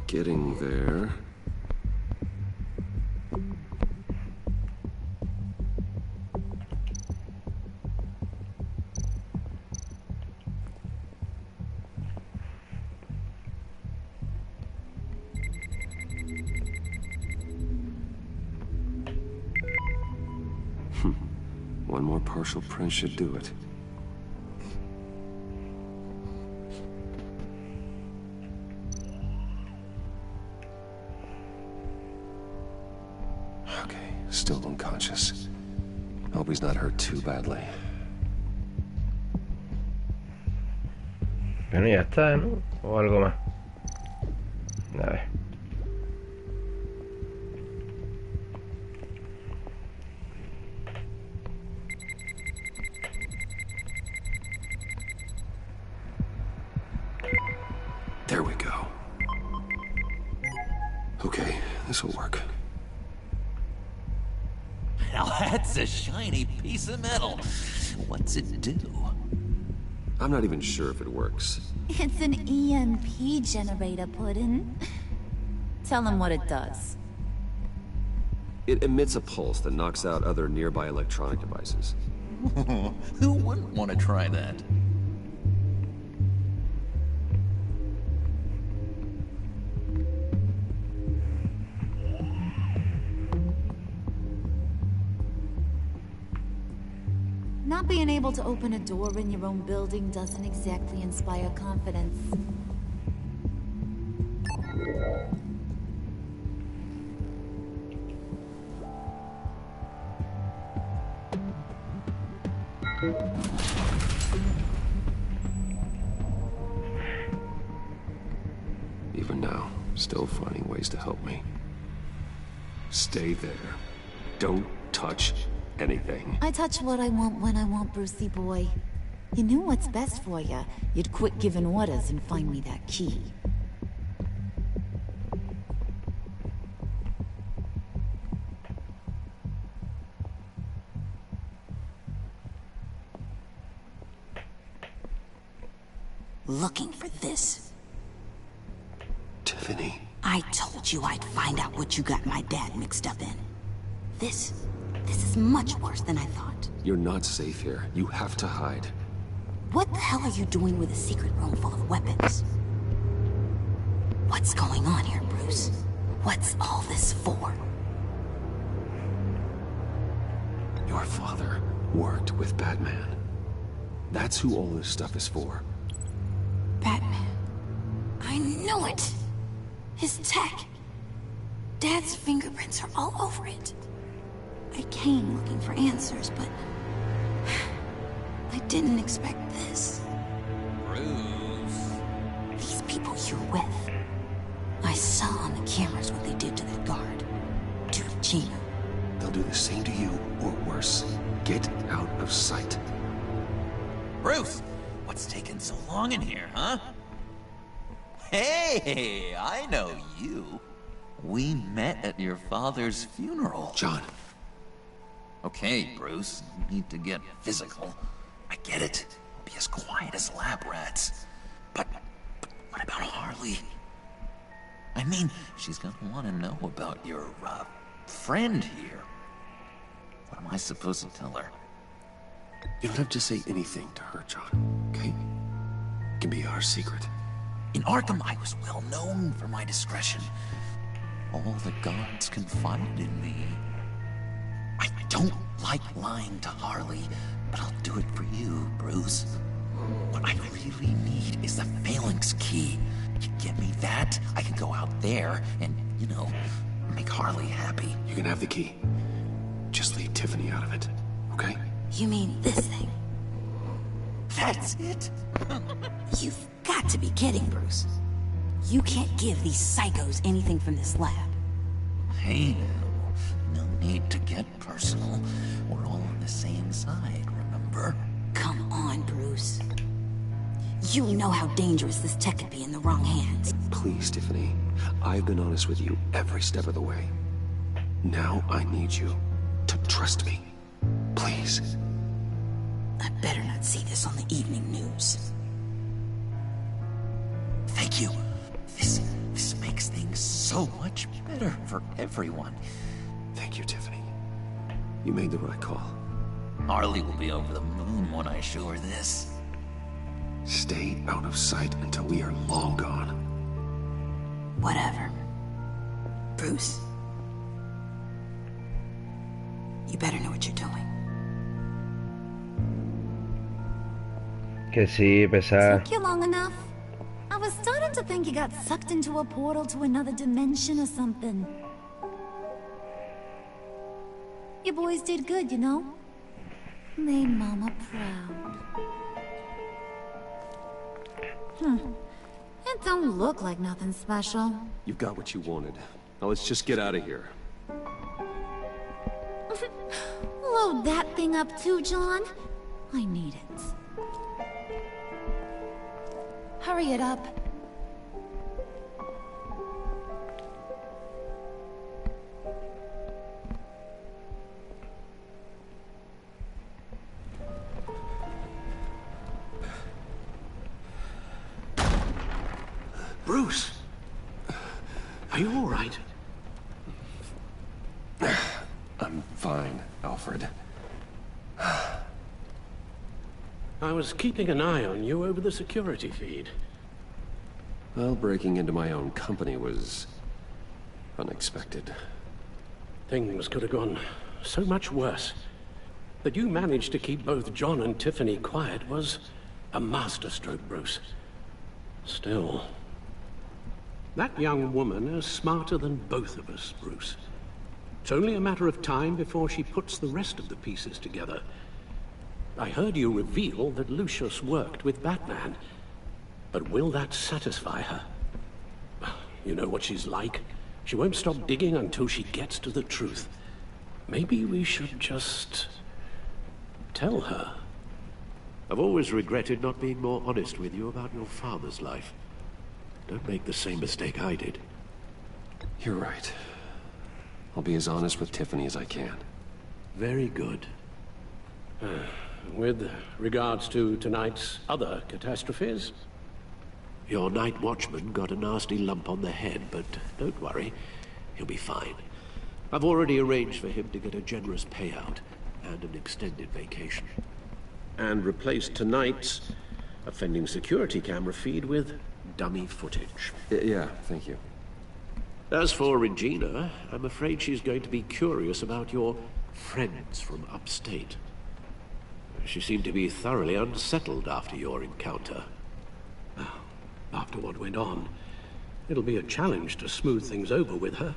Getting there. One more partial print should do it. Okay, still unconscious. Hope he's not hurt too badly. Bueno, ya está, ¿no? O algo más. A ver. There we go. Okay, this'll work. Now that's a shiny piece of metal. What's it do? I'm not even sure if it works. It's an EMP generator, Puddin'. Tell him what it does. It emits a pulse that knocks out other nearby electronic devices. Who wouldn't want to try that? Not being able to open a door in your own building doesn't exactly inspire confidence. Even now, still finding ways to help me. Stay there. Don't touch anything. I touch what I want when I want, Brucey boy. You knew what's best for you. You'd quit giving orders and find me that key. Looking for this. Tiffany. I told you I'd find out what you got my dad mixed up in. This is much worse than I thought. You're not safe here. You have to hide. What the hell are you doing with a secret room full of weapons? What's going on here, Bruce? What's all this for? Your father worked with Batman. That's who all this stuff is for. Batman. I knew it! His tech. Dad's fingerprints are all over it. I came looking for answers, but I didn't expect this. Bruce. These people you're with. I saw on the cameras what they did to that guard. To Gina. They'll do the same to you, or worse. Get out of sight. Bruce! What's taking so long in here, huh? Hey, I know you. We met at your father's funeral. John. Okay, Bruce, you need to get physical. I get it. Be as quiet as lab rats. But what about Harley? I mean, she's gonna want to know about your, friend here. What am I supposed to tell her? You don't have to say anything to her, John, okay? It can be our secret. In Arkham, I was well known for my discretion. All the guards confided in me. I don't like lying to Harley, but I'll do it for you, Bruce. What I really need is the phalanx key. You get me that, I can go out there and, you know, make Harley happy. You can have the key. Just leave Tiffany out of it, okay? You mean this thing? That's it? You've got to be kidding, Bruce. You can't give these psychos anything from this lab. Hey, no need to get personal. We're all on the same side, remember? Come on, Bruce. You know how dangerous this tech could be in the wrong hands. Please, Tiffany. I've been honest with you every step of the way. Now I need you to trust me. Please. I better not see this on the evening news. Thank you. This makes things so much better for everyone. Thank you, Tiffany. You made the right call. Harley will be over the moon when I show her this. Stay out of sight until we are long gone. Whatever. Bruce. You better know what you're doing. Que sí, pesada. Took you long enough? I was starting to think you got sucked into a portal to another dimension or something. You boys did good, you know? Made Mama proud. It don't look like nothing special. You've got what you wanted. Now let's just get out of here. Load that thing up too, John. I need it. Hurry it up. Bruce! Are you all right? I'm fine, Alfred. I was keeping an eye on you over the security feed. Well, breaking into my own company was unexpected. Things could have gone so much worse. That you managed to keep both John and Tiffany quiet was a masterstroke, Bruce. Still, that young woman is smarter than both of us, Bruce. It's only a matter of time before she puts the rest of the pieces together. I heard you reveal that Lucius worked with Batman. But will that satisfy her? You know what she's like. She won't stop digging until she gets to the truth. Maybe we should just tell her. I've always regretted not being more honest with you about your father's life. Don't make the same mistake I did. You're right. I'll be as honest with Tiffany as I can. Very good. With regards to tonight's other catastrophes? Your night watchman got a nasty lump on the head, but don't worry. He'll be fine. I've already arranged for him to get a generous payout and an extended vacation. And replaced tonight's offending security camera feed with dummy footage. Yeah, thank you. As for Regina, I'm afraid she's going to be curious about your friends from upstate. She seemed to be thoroughly unsettled after your encounter. After what went on, it'll be a challenge to smooth things over with her.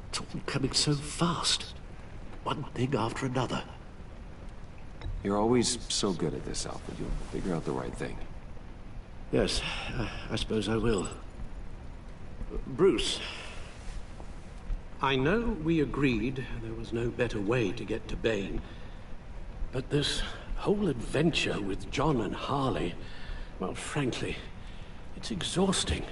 It's all coming so fast. One thing after another. You're always so good at this, Alfred. You'll figure out the right thing. Yes, I suppose I will. Bruce. I know we agreed there was no better way to get to Bane, but this whole adventure with John and Harley, well, frankly, it's exhausting.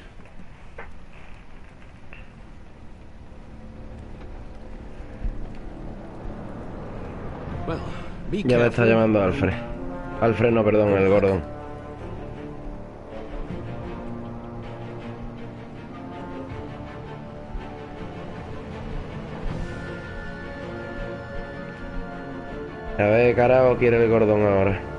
Well, be ya me está llamando Alfred. Alfred no, perdón, el Gordon. A ver, carajo, quiere el Gordon ahora.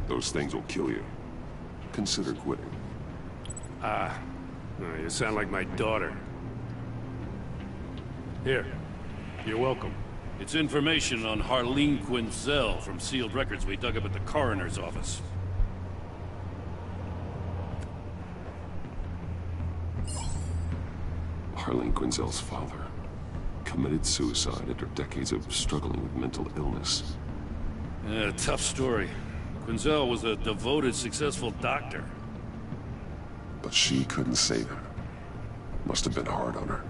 Those things will kill you. Consider quitting. You sound like my daughter. Here, you're welcome. It's information on Harleen Quinzel from sealed records we dug up at the coroner's office. Harleen Quinzel's father committed suicide after decades of struggling with mental illness. Yeah, tough story. Quinzel was a devoted, successful doctor. But she couldn't save him. Must have been hard on her.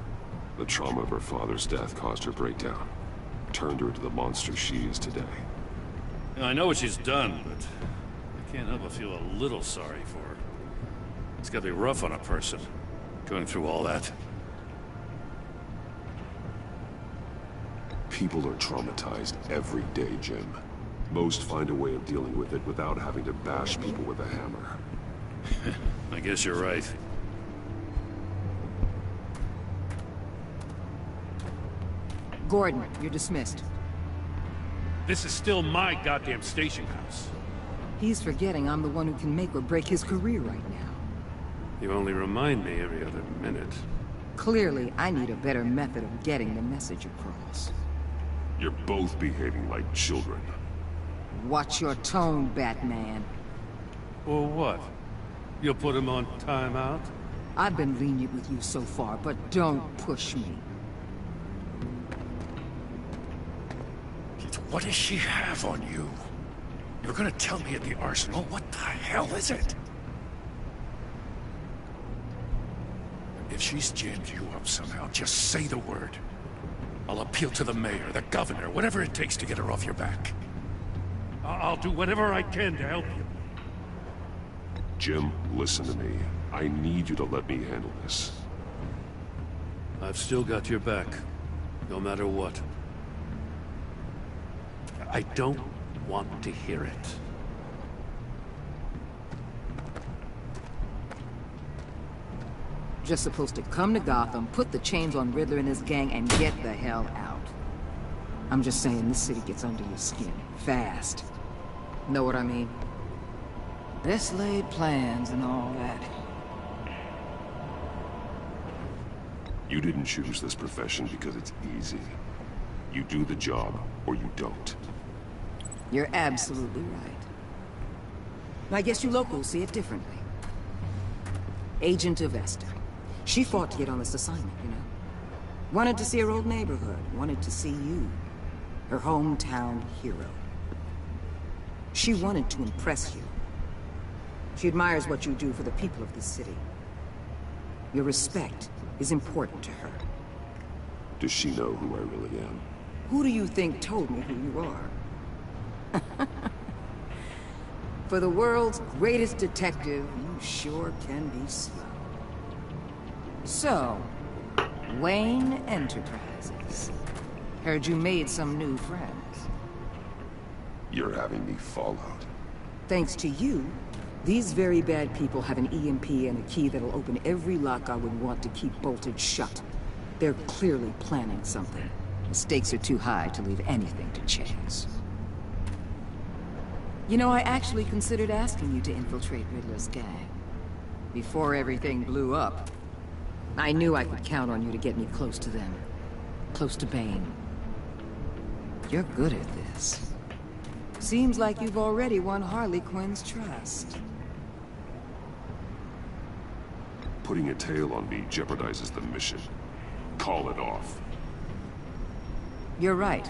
The trauma of her father's death caused her breakdown. Turned her into the monster she is today. I know what she's done, but I can't help but feel a little sorry for her. It's gotta be rough on a person, going through all that. People are traumatized every day, Jim. Most find a way of dealing with it without having to bash people with a hammer. I guess you're right. Gordon, you're dismissed. This is still my goddamn station house. He's forgetting I'm the one who can make or break his career right now. You only remind me every other minute. Clearly, I need a better method of getting the message across. You're both behaving like children. Watch your tone, Batman. Or what? You'll put him on timeout? I've been lenient with you so far, but don't push me. What does she have on you? You're gonna tell me at the arsenal? What the hell is it? If she's jammed you up somehow, just say the word. I'll appeal to the mayor, the governor, whatever it takes to get her off your back. I'll do whatever I can to help you. Jim, listen to me. I need you to let me handle this. I've still got your back, no matter what. I don't want to hear it. Just supposed to come to Gotham, put the chains on Riddler and his gang, and get the hell out. I'm just saying, this city gets under your skin. Fast. Know what I mean? Best laid plans and all that. You didn't choose this profession because it's easy. You do the job, or you don't. You're absolutely right. I guess you locals see it differently. Agent of Esther. She fought to get on this assignment, you know? Wanted to see her old neighborhood. Wanted to see you. Her hometown hero. She wanted to impress you. She admires what you do for the people of this city. Your respect is important to her. Does she know who I really am? Who do you think told me who you are? For the world's greatest detective, you sure can be slow. So, Wayne Enterprises. Heard you made some new friends. You're having me followed. Thanks to you, these very bad people have an EMP and a key that'll open every lock I would want to keep bolted shut. They're clearly planning something. The stakes are too high to leave anything to chance. You know, I actually considered asking you to infiltrate Riddler's gang. Before everything blew up. I knew I could count on you to get me close to them. Close to Bane. You're good at this. Seems like you've already won Harley Quinn's trust. Putting a tail on me jeopardizes the mission. Call it off. You're right.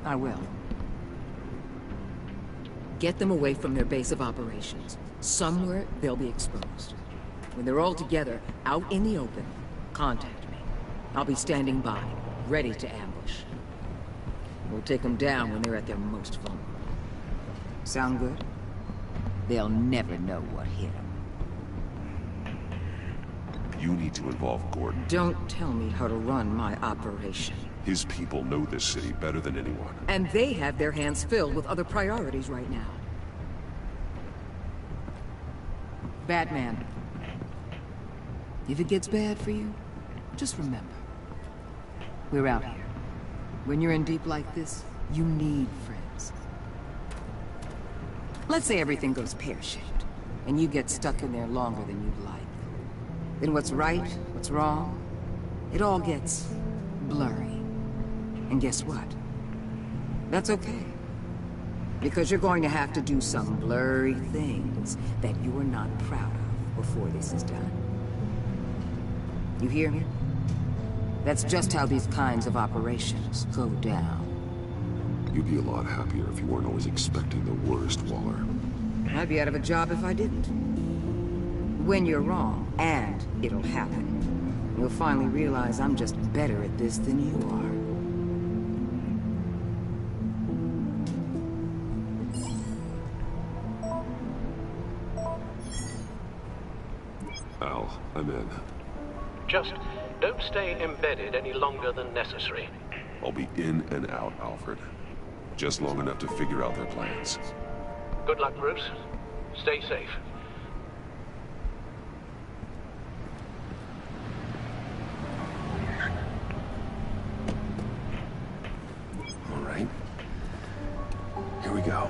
I will. Get them away from their base of operations. Somewhere they'll be exposed. When they're all together, out in the open, contact me. I'll be standing by, ready to ambush. We'll take them down when they're at their most vulnerable. Sound good? They'll never know what hit them. You need to involve Gordon. Don't tell me how to run my operation. His people know this city better than anyone. And they have their hands filled with other priorities right now. Batman. If it gets bad for you, just remember. We're out here. When you're in deep like this, you need friends. Let's say everything goes pear-shaped, and you get stuck in there longer than you'd like. Then what's right, what's wrong, it all gets blurry. And guess what? That's okay. Because you're going to have to do some blurry things that you're not proud of before this is done. You hear me? That's just how these kinds of operations go down. You'd be a lot happier if you weren't always expecting the worst, Waller. I'd be out of a job if I didn't. When you're wrong, and it'll happen, you'll finally realize I'm just better at this than you are. Al, I'm in. Just don't stay embedded any longer than necessary. I'll be in and out, Alfred. Just long enough to figure out their plans. Good luck, Bruce. Stay safe. All right. Here we go.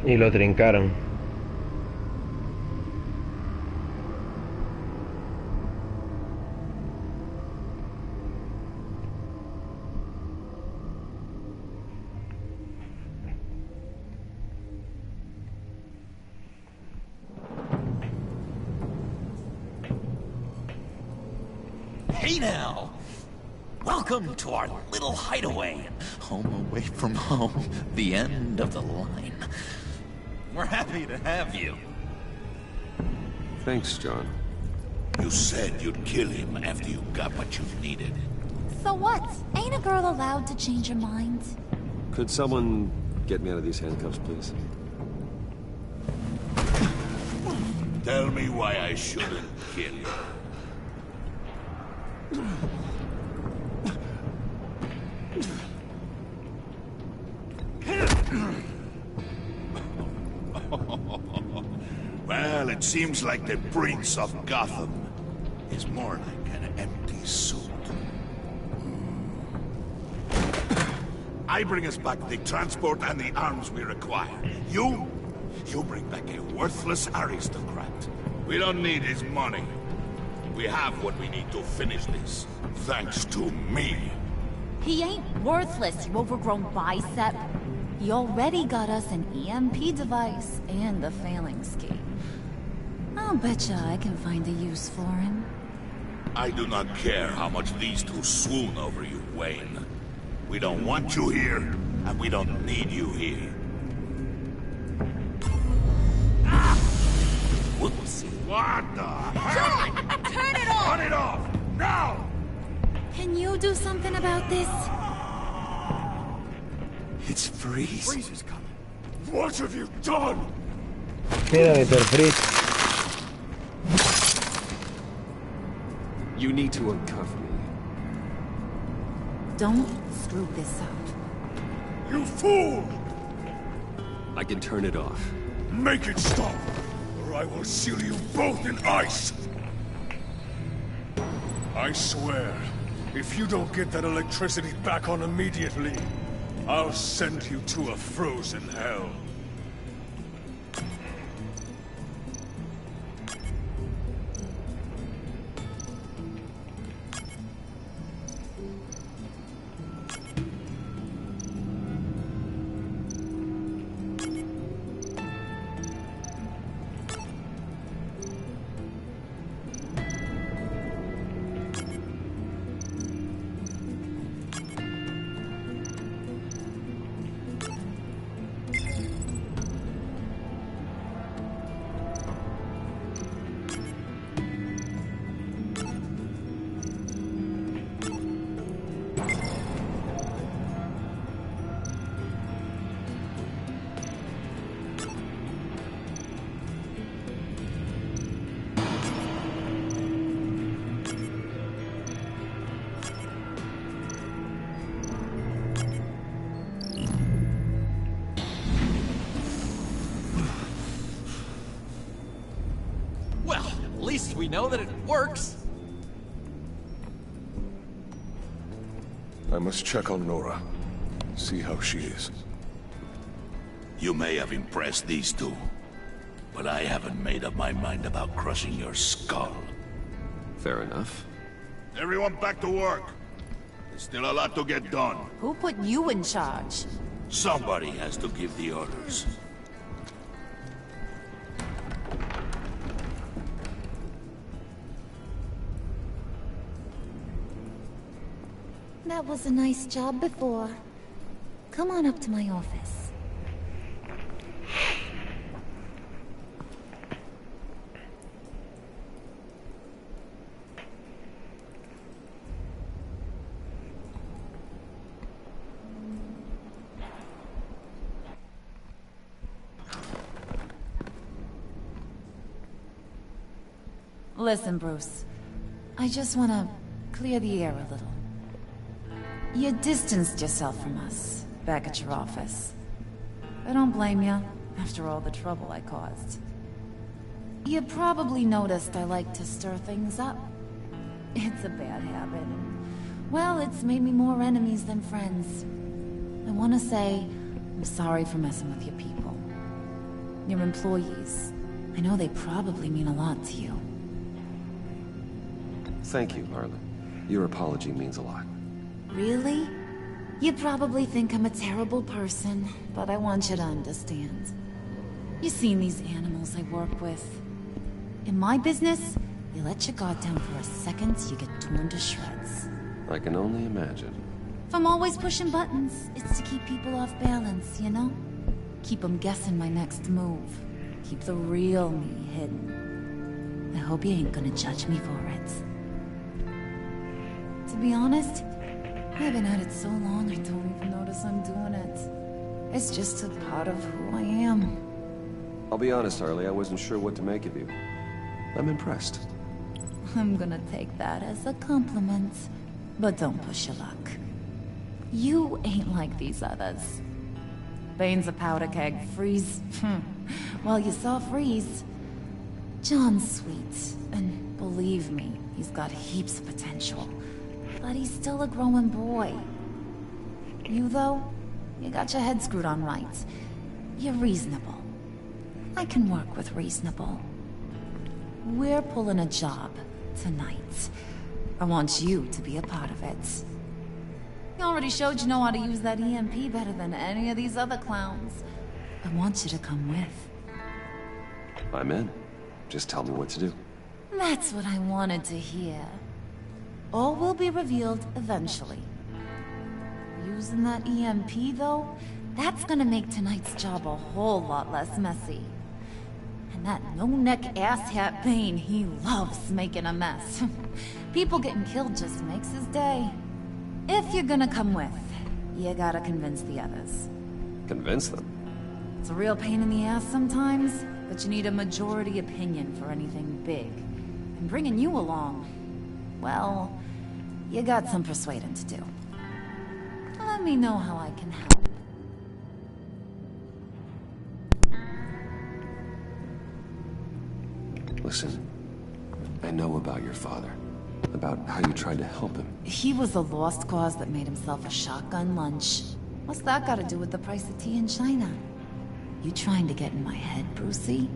Y lo trincaron. hey now! Welcome to our little hideaway. Home away from home. The end of the line. We're happy to have you. Thanks, John. You said you'd kill him after you got what you needed. So what? Ain't a girl allowed to change her mind? Could someone get me out of these handcuffs, please? Tell me why I shouldn't kill you. Well, it seems like the Prince of Gotham is more like an empty suit. I bring us back the transport and the arms we require. You bring back a worthless aristocrat. We don't need his money. We have what we need to finish this, thanks to me. He ain't worthless, you overgrown bicep. He already got us an EMP device and the phalanx key. I'll betcha I can find a use for him. I do not care how much these two swoon over you, Wayne. We don't want you here, and we don't need you here. Whoopsie. What the hell? John! Turn it off! Turn it off! Now! Can you do something about this? It's Freeze. Freeze is coming. What have you done? Mira, Mr. Freeze. You need to uncuff me. Don't screw this up. You fool! I can turn it off. Make it stop, or I will seal you both in ice! I swear, if you don't get that electricity back on immediately, I'll send you to a frozen hell. At least we know that it works. I must check on Nora. See how she is. You may have impressed these two, but I haven't made up my mind about crushing your skull. Fair enough. Everyone back to work. There's still a lot to get done. Who put you in charge? Somebody has to give the orders. That was a nice job before. Come on up to my office. Listen, Bruce. I just want to clear the air a little. You distanced yourself from us, back at your office. I don't blame you, after all the trouble I caused. You probably noticed I like to stir things up. It's a bad habit. Well, it's made me more enemies than friends. I want to say, I'm sorry for messing with your people. Your employees. I know they probably mean a lot to you. Thank you, Harlan. Your apology means a lot. Really? You probably think I'm a terrible person, but I want you to understand. You've seen these animals I work with. In my business, You let your guard down for a second, you get torn to shreds. I can only imagine. If I'm always pushing buttons, it's to keep people off balance, you know? Keep them guessing my next move. Keep the real me hidden. I hope you ain't gonna judge me for it. To be honest, I've been at it so long I don't even notice I'm doing it. It's just a part of who I am. I'll be honest, Harley, I wasn't sure what to make of you. I'm impressed. I'm gonna take that as a compliment. But don't push your luck. You ain't like these others. Bane's a powder keg, Freeze. Well, you saw Freeze. John's sweet, and believe me, he's got heaps of potential. But he's still a growing boy. You, though, you got your head screwed on right. You're reasonable. I can work with reasonable. We're pulling a job tonight. I want you to be a part of it. You already showed you know how to use that EMP better than any of these other clowns. I want you to come with. I'm in. Just tell me what to do. That's what I wanted to hear. All will be revealed eventually. Using that EMP, though, that's gonna make tonight's job a whole lot less messy. And that no-neck asshat Bane, he loves making a mess. People getting killed just makes his day. If you're gonna come with, you gotta convince the others. Convince them? It's a real pain in the ass sometimes, but you need a majority opinion for anything big. And bringing you along, well, you got some persuading to do. Let me know how I can help. Listen, I know about your father. About how you tried to help him. He was a lost cause that made himself a shotgun lunch. What's that got to do with the price of tea in China? You trying to get in my head, Brucey?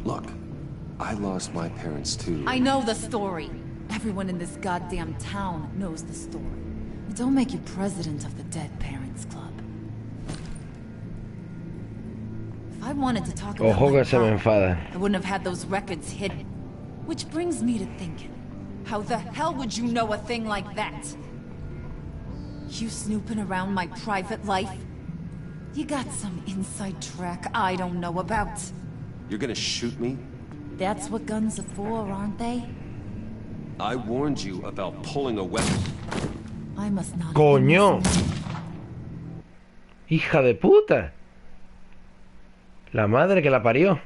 Look, I lost my parents too. I know the story. Everyone in this goddamn town knows the story. But don't make you president of the Dead Parents Club. If I wanted to talk about Ojo my que se me enfada. I wouldn't have had those records hidden. Which brings me to thinking, how the hell would you know a thing like that? You snooping around my private life? You got some inside track I don't know about. You're gonna shoot me? That's what guns are for, aren't they? I warned you about pulling a weapon. I must not. ¡Coño! ¡Hija de puta! La madre que la parió.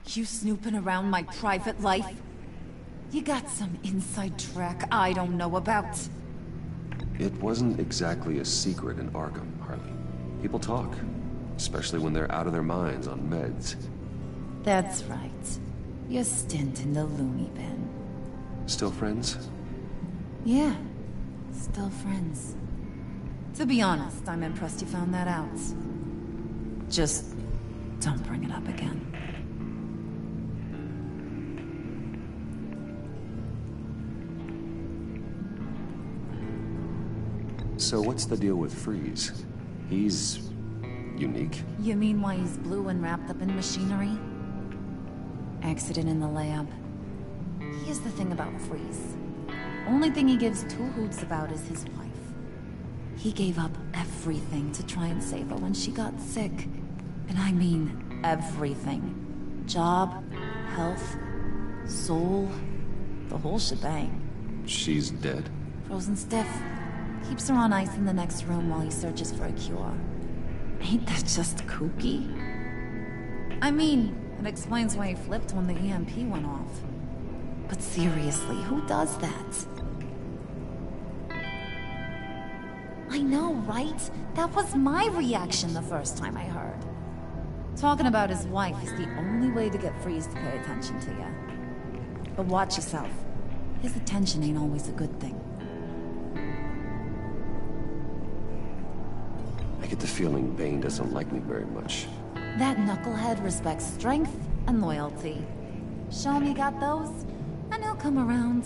You snooping around my private life? You got some inside track I don't know about. It wasn't exactly a secret in Arkham, Harley. People talk, especially when they're out of their minds on meds. That's right. Your stint in the loony bin. Still friends? Yeah, still friends. To be honest, I'm impressed you found that out. Just don't bring it up again. So what's the deal with Freeze? He's unique. You mean why he's blue and wrapped up in machinery? Accident in the lab. Here's the thing about Freeze. Only thing he gives two hoots about is his wife. He gave up everything to try and save her when she got sick. And I mean everything. Job, health, soul, the whole shebang. She's dead? Frozen stiff. Keeps her on ice in the next room while he searches for a cure. Ain't that just kooky? I mean, it explains why he flipped when the EMP went off. But seriously, who does that? I know, right? That was my reaction the first time I heard. Talking about his wife is the only way to get Freeze to pay attention to you. But watch yourself. His attention ain't always a good thing. I get the feeling Bane doesn't like me very much. That knucklehead respects strength and loyalty. Show him you got those, and he'll come around.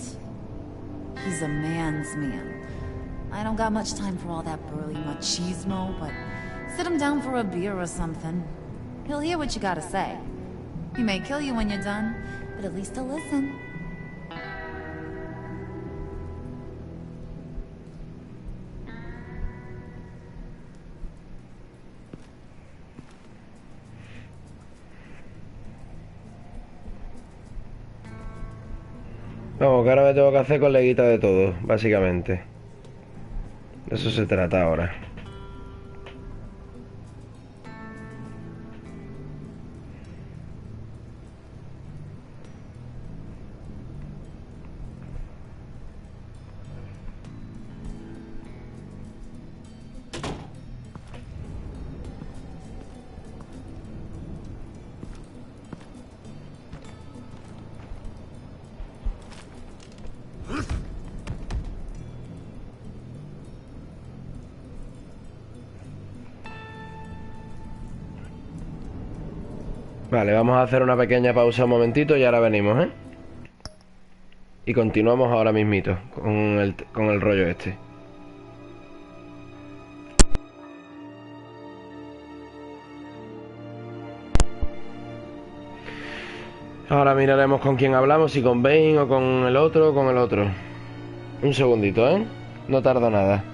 He's a man's man. I don't got much time for all that burly machismo, but sit him down for a beer or something. He'll hear what you gotta say. He may kill you when you're done, but at least he'll listen. Vamos, que ahora me tengo que hacer coleguita de todo, básicamente. De eso se trata ahora. Vale, vamos a hacer una pequeña pausa un momentito y ahora venimos, ¿eh? Y continuamos ahora mismito con el rollo este. Ahora miraremos con quién hablamos, si con Bane o con el otro o con el otro. Un segundito, ¿eh? No tarda nada.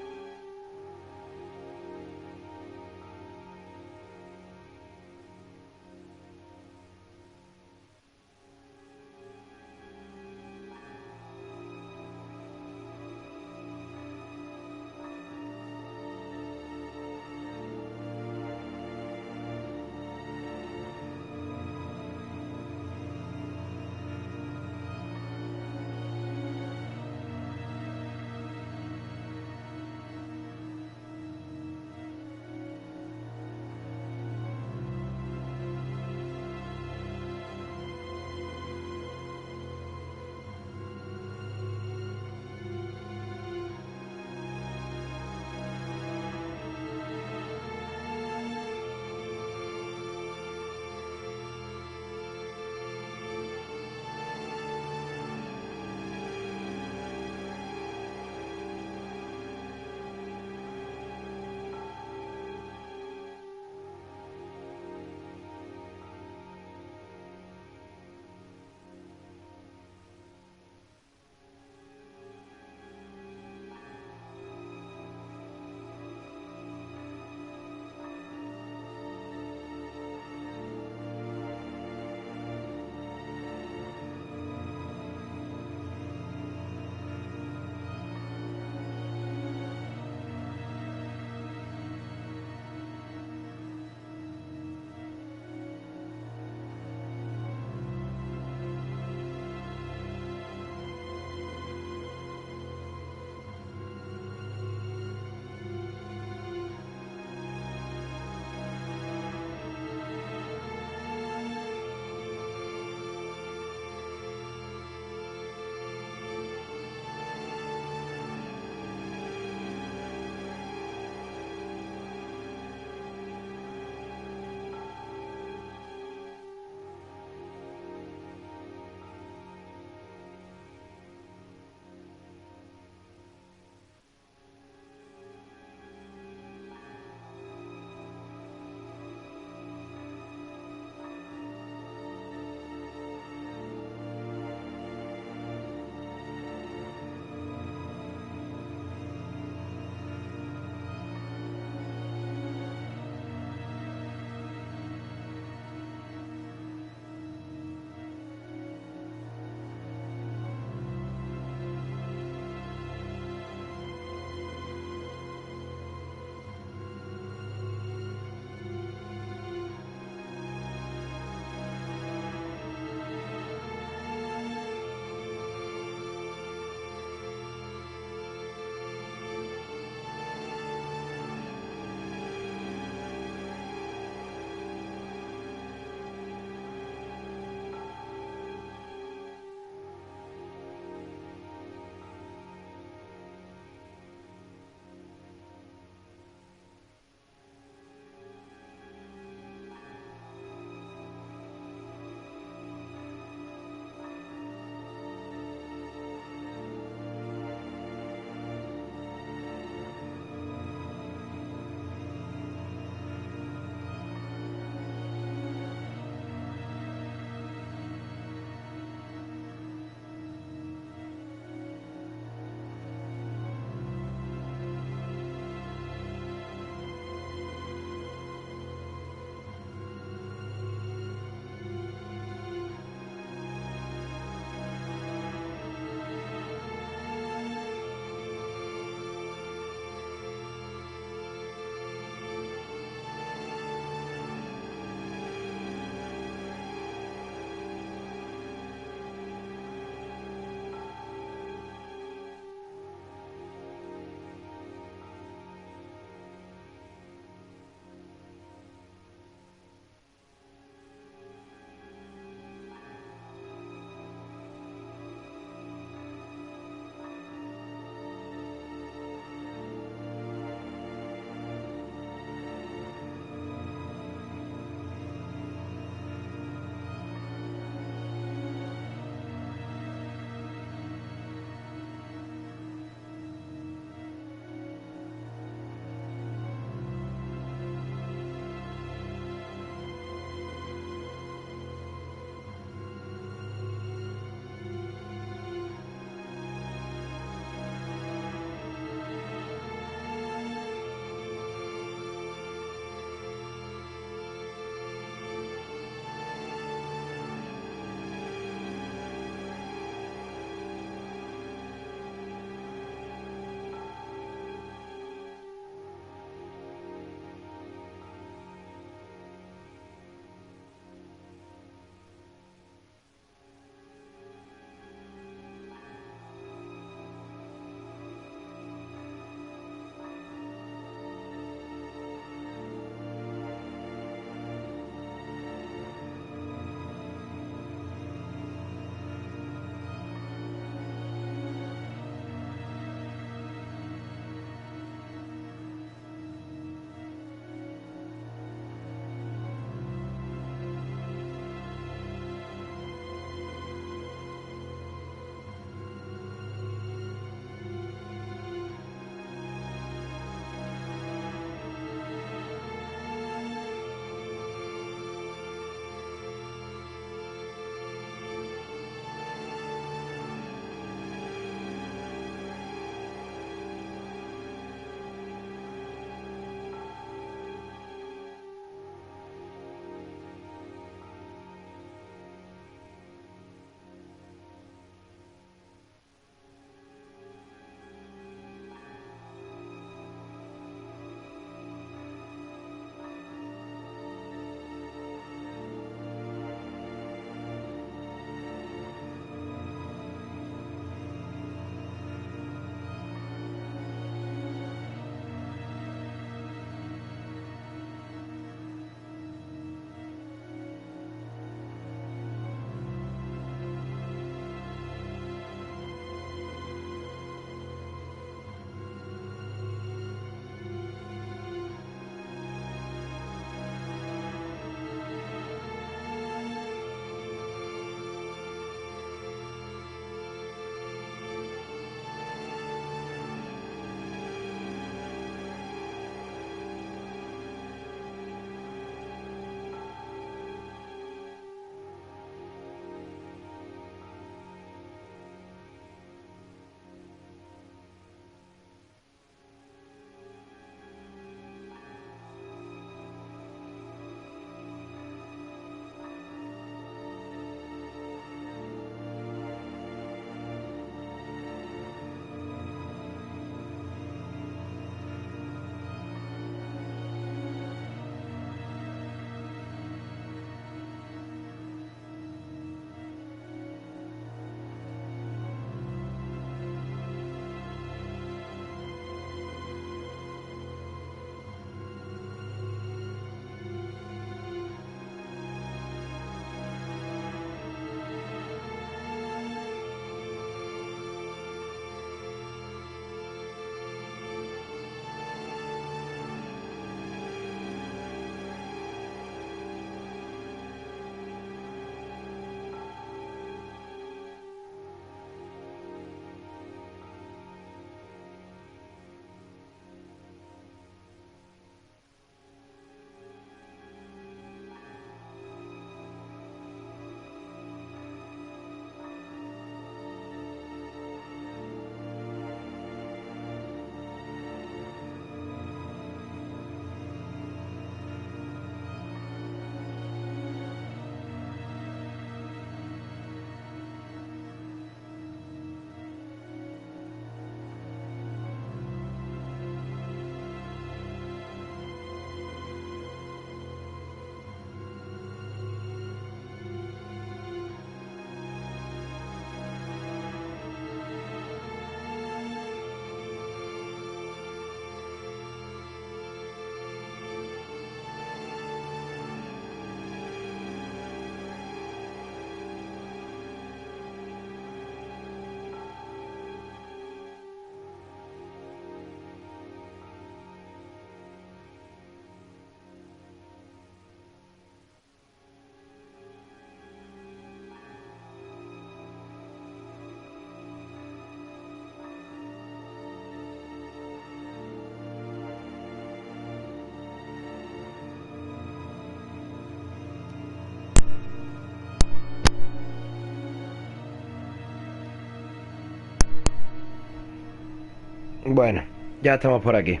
Bueno, ya estamos por aquí.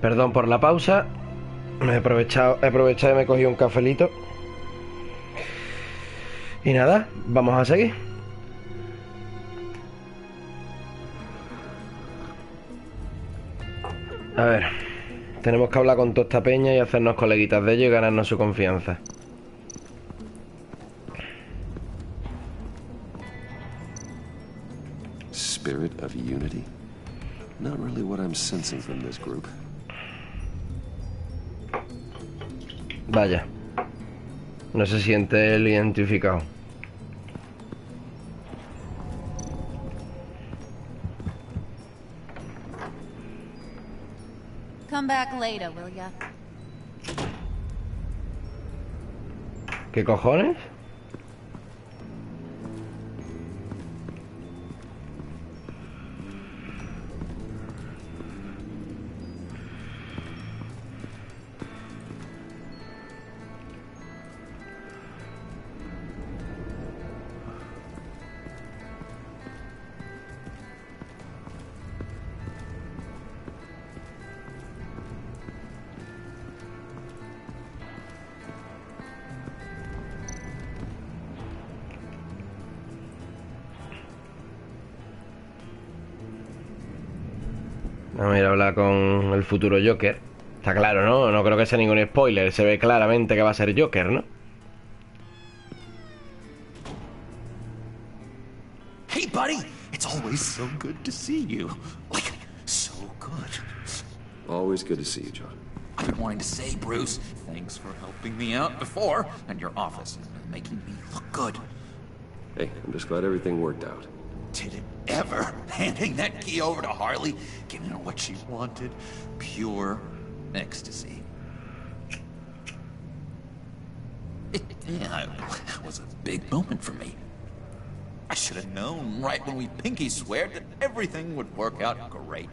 Perdón por la pausa. He aprovechado y me he cogido un cafelito. Y nada, vamos a seguir. A ver, tenemos que hablar con toda esta peña y hacernos coleguitas de ellos y ganarnos su confianza. Spirit of unity? Not really what I'm sensing from this group. Vaya. No se siente él identificado. Come back later, will ya? ¿Qué cojones? Vamos a ir a hablar con el futuro Joker. Está claro, ¿no? No creo que sea ningún spoiler. Se ve claramente que va a ser Joker, ¿no? Hey, buddy! It's always so good to see you. Like, so good. Always good to see you, John. I've been wanting to say, Bruce, thanks for helping me out before, and your office, making me look good. Hey, I'm just glad everything worked out. Did it ever? Handing that key over to Harley, giving her what she wanted. Pure ecstasy. It was a big moment for me. I should have known right when we pinky sweared that everything would work out great.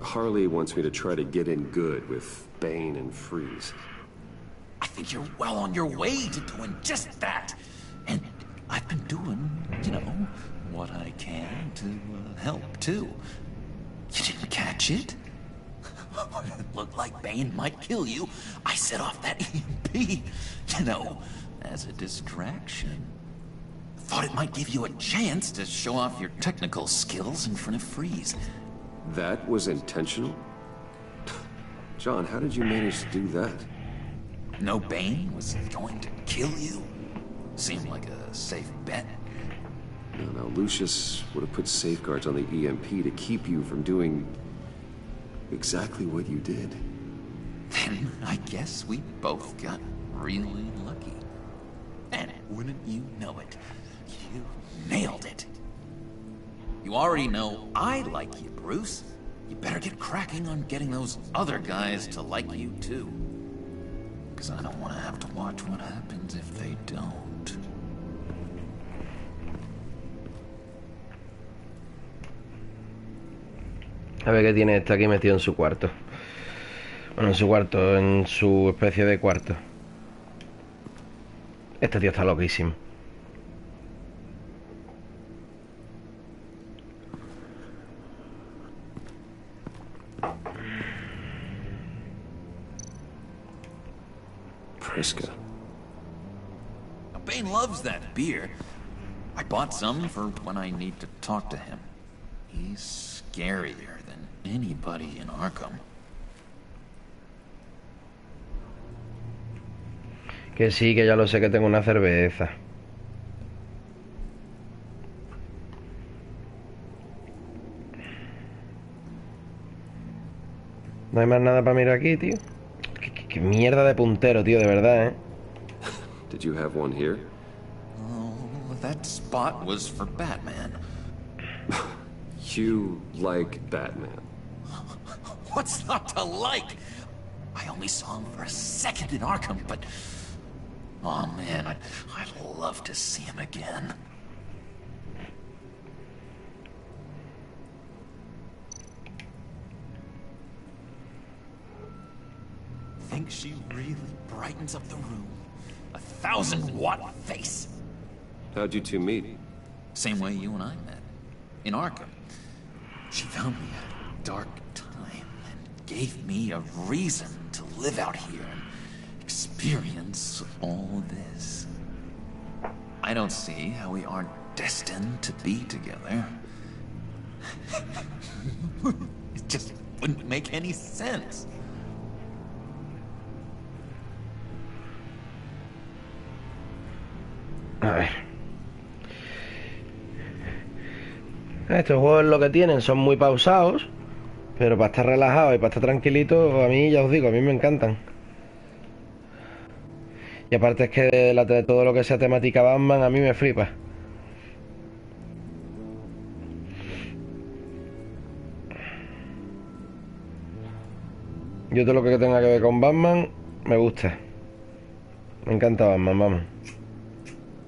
Harley wants me to try to get in good with Bane and Freeze. I think you're well on your way to doing just that. And I've been doing, you know, what I can to help, too. You didn't catch it? It looked like Bane might kill you. I set off that EMP, you know, as a distraction. Thought it might give you a chance to show off your technical skills in front of Freeze. That was intentional? John, how did you manage to do that? No Bane was going to kill you? Seemed like a safe bet. No, Lucius would have put safeguards on the EMP to keep you from doing exactly what you did. Then I guess we both got really lucky. And wouldn't you know it, you nailed it. You already know I like you, Bruce. You better get cracking on getting those other guys to like you, too. Because I don't want to have to watch what happens if they don't. A ver qué tiene este aquí metido en su cuarto. Bueno, en su cuarto, en su especie de cuarto. Este tío está loquísimo. Priska. Bane loves that beer. I bought some for when I need to talk to him. He's scarier than anybody in Arkham. Que sí, que ya lo sé, que tengo una cerveza. No hay más nada para mirar aquí, tío. Qué mierda de puntero, tío, de verdad, ¿eh? Did you have one here? Oh, that spot was for Batman. You like Batman. What's not to like? I only saw him for a second in Arkham, but... oh man, I'd love to see him again. Think she really brightens up the room. 1,000-watt face. How'd you two meet? Same way you and I met. In Arkham. She found me at a dark time and gave me a reason to live out here and experience all this. I don't see how we aren't destined to be together. It just wouldn't make any sense. A ver. Estos juegos lo que tienen son muy pausados, pero para estar relajado y para estar tranquilito, a mí ya os digo, a mí me encantan. Y aparte es que de todo lo que sea temática Batman a mí me flipa. Yo todo lo que tenga que ver con Batman me gusta. Me encanta Batman, vamos.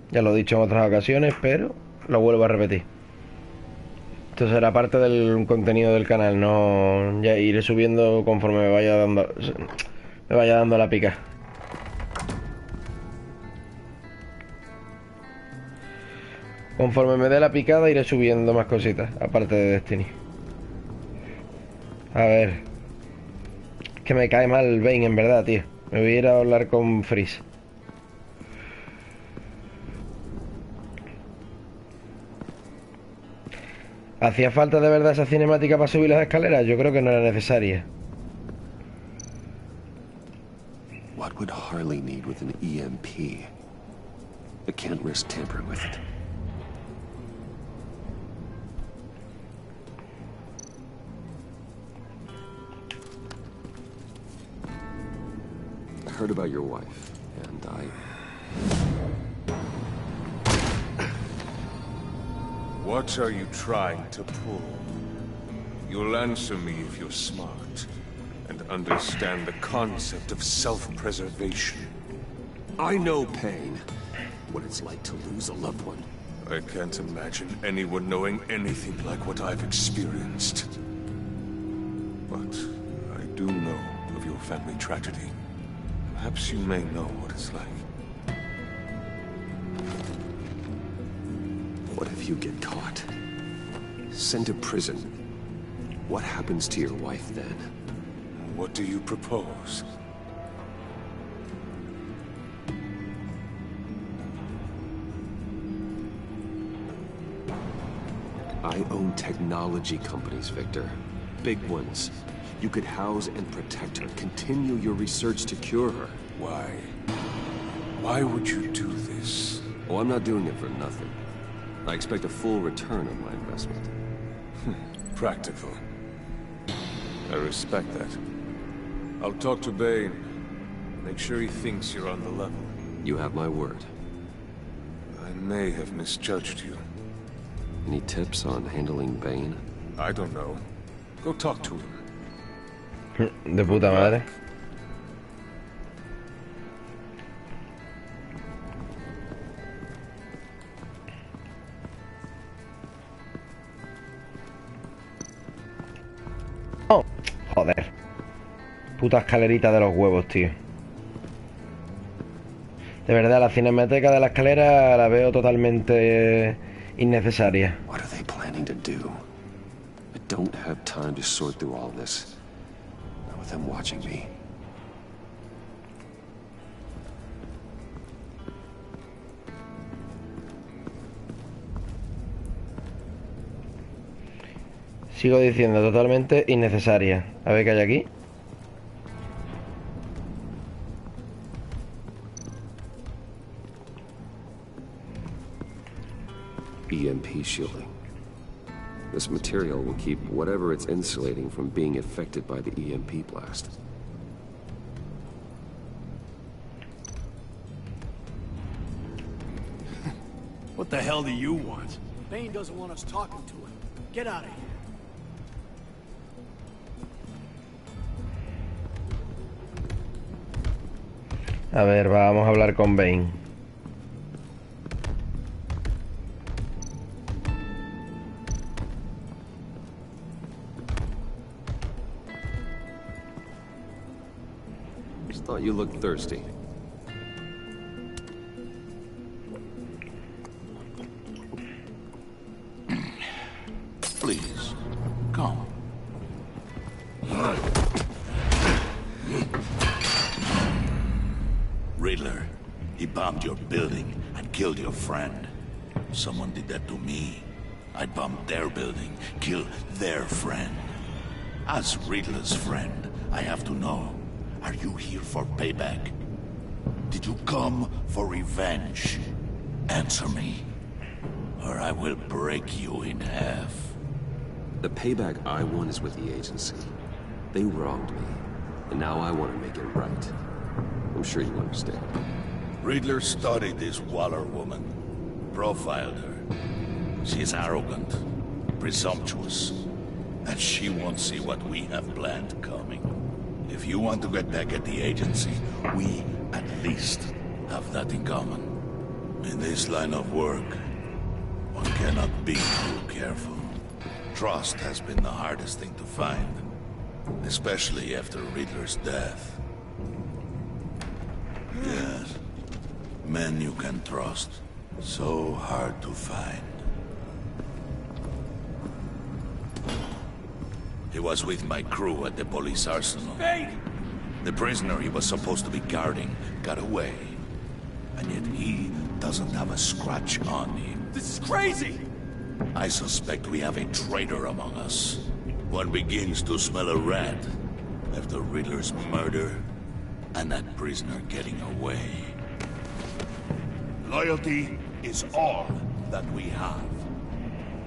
Ya lo he dicho en otras ocasiones, pero lo vuelvo a repetir. Esto será parte del contenido del canal, no ya iré subiendo conforme me vaya dando la pica. Conforme me dé la picada iré subiendo más cositas, aparte de Destiny. A ver. Es que me cae mal Bane, en verdad, tío. Me voy a ir a hablar con Freeze. ¿Hacía falta de verdad esa cinemática para subir las escaleras? Yo creo que no era necesaria. What would Harley need with an EMP? I can't risk tampering with it. I heard about your wife, and What are you trying to pull? You'll answer me if you're smart and understand the concept of self-preservation. I know pain. What it's like to lose a loved one. I can't imagine anyone knowing anything like what I've experienced. But I do know of your family tragedy. Perhaps you may know what it's like. What if you get caught? Sent to prison. What happens to your wife then? What do you propose? I own technology companies, Victor. Big ones. You could house and protect her. Continue your research to cure her. Why? Why would you do this? Oh, I'm not doing it for nothing. I expect a full return on my investment. Practical. I respect that. I'll talk to Bane. Make sure he thinks you're on the level. You have my word. I may have misjudged you. Any tips on handling Bane? I don't know. Go talk to him. De puta madre. Oh, joder. Puta escalerita de los huevos, tío. De verdad, la cinemática de la escalera la veo totalmente innecesaria. What are they planning to do? I don't have time to sort through all this. Not with them watching me. Sigo diciendo, totalmente innecesaria. A ver qué hay aquí. EMP shielding. This material will keep whatever it's insulating from being affected by the EMP blast. What the hell do you want? Bane doesn't want us talking to him. Get out of here. A ver, vamos a hablar con Bane. Just thought you looked thirsty. Please, bombed your building and killed your friend. Someone did that to me. I'd bomb their building, kill their friend. As Riddler's friend, I have to know, are you here for payback? Did you come for revenge? Answer me, or I will break you in half. The payback I want is with the agency. They wronged me, and now I want to make it right. I'm sure you understand. Riddler studied this Waller woman, profiled her. She is arrogant, presumptuous, and she won't see what we have planned coming. If you want to get back at the agency, we at least have that in common. In this line of work, one cannot be too careful. Trust has been the hardest thing to find, especially after Riddler's death. Yes, men you can trust, so hard to find. He was with my crew at the police arsenal. Hey! The prisoner he was supposed to be guarding got away. And yet he doesn't have a scratch on him. This is crazy! I suspect we have a traitor among us. One begins to smell a rat after Riddler's murder and that prisoner getting away. Loyalty is all that we have.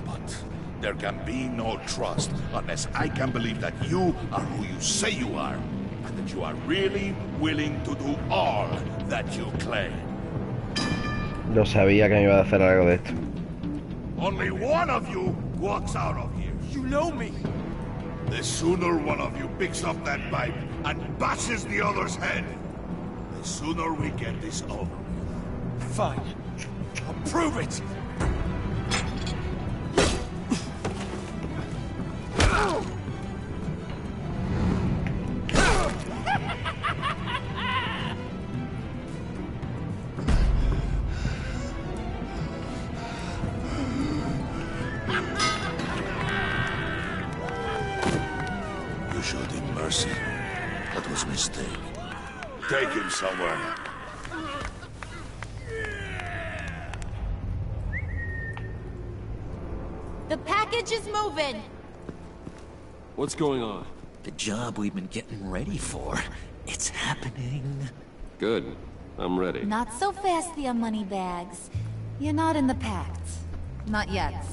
But there can be no trust unless I can believe that you are who you say you are, and that you are really willing to do all that you claim. No sabía que me iba a hacer algo de esto. Only one of you walks out of here. You know me. The sooner one of you picks up that pipe and bashes the other's head, the sooner we get this over. Fine. I'll prove it. You showed him mercy. That was a mistake. Take him somewhere. The package is moving. What's going on? The job we've been getting ready for. It's happening. Good. I'm ready. Not so fast, the money bags. You're not in the pact. Not yet.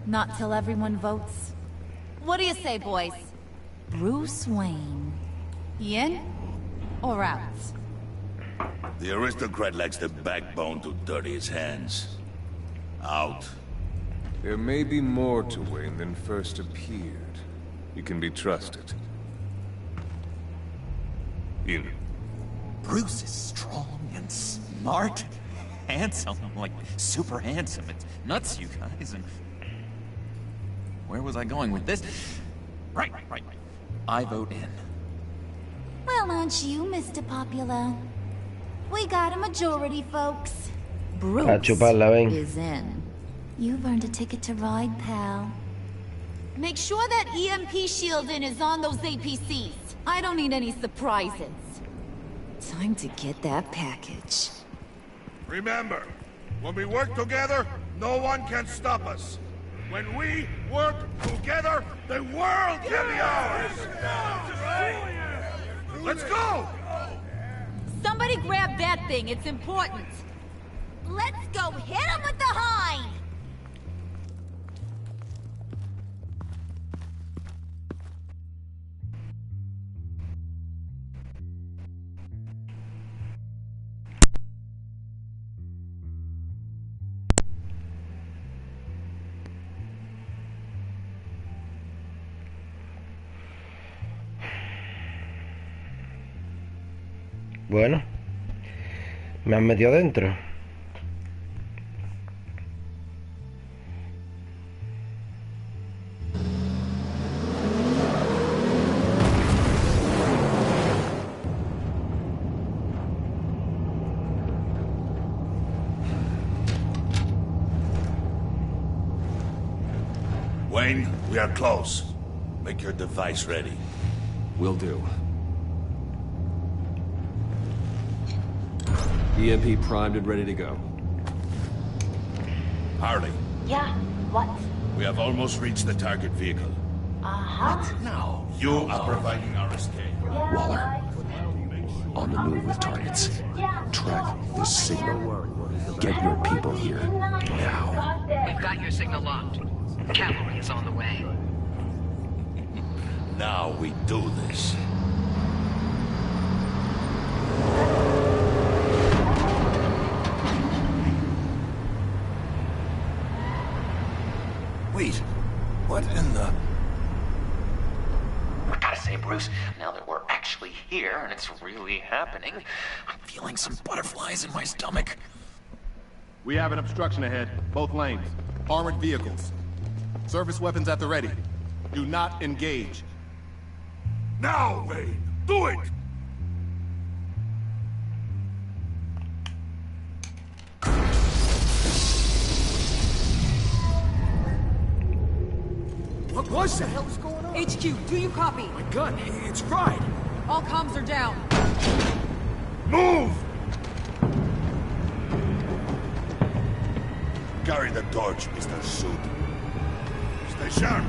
Not till everyone votes. What do you say, boys? Bruce Wayne. In or out? The aristocrat lacks the backbone to dirty his hands. Out. There may be more to Wayne than first appeared. You can be trusted. In. Bruce is strong and smart, handsome, like super handsome. It's nuts, you guys. And where was I going with this? Right. I vote in. Well, aren't you, Mr. Popular? We got a majority, folks. Bruce A chuparla, ven. is in. You've earned a ticket to ride, pal. Make sure that EMP shielding is on those APCs. I don't need any surprises. Time to get that package. Remember, when we work together, no one can stop us. When we work together, the world can be ours! Let's go! Somebody grab that thing, it's important. Let's go hit him with the hind! Bueno, me han metido dentro. Wayne, we are close. Make your device ready. Will do. EMP primed and ready to go. Harley, Yeah, what? we have almost reached the target vehicle. What? No. You are providing our escape. Waller, on the move with targets. Track this signal. Get your people here, now. We've got your signal locked. Cavalry is on the way. Now we do this. Wait, what in the... I gotta say, Bruce, now that we're actually here and it's really happening, I'm feeling some butterflies in my stomach. We have an obstruction ahead, both lanes. Armored vehicles. Service weapons at the ready. Do not engage. Now, Wayne! Do it! What was that? What the hell's going on? HQ, do you copy? My gun, it's fried. All comms are down. Move! Carry the torch, Mr. Suit. Stay sharp.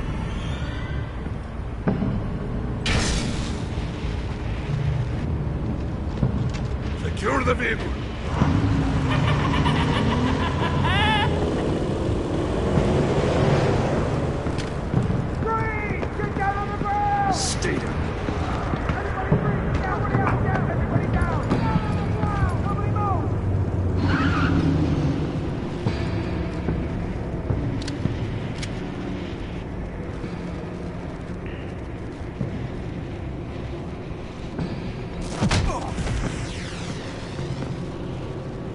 Secure the vehicle. Stay down.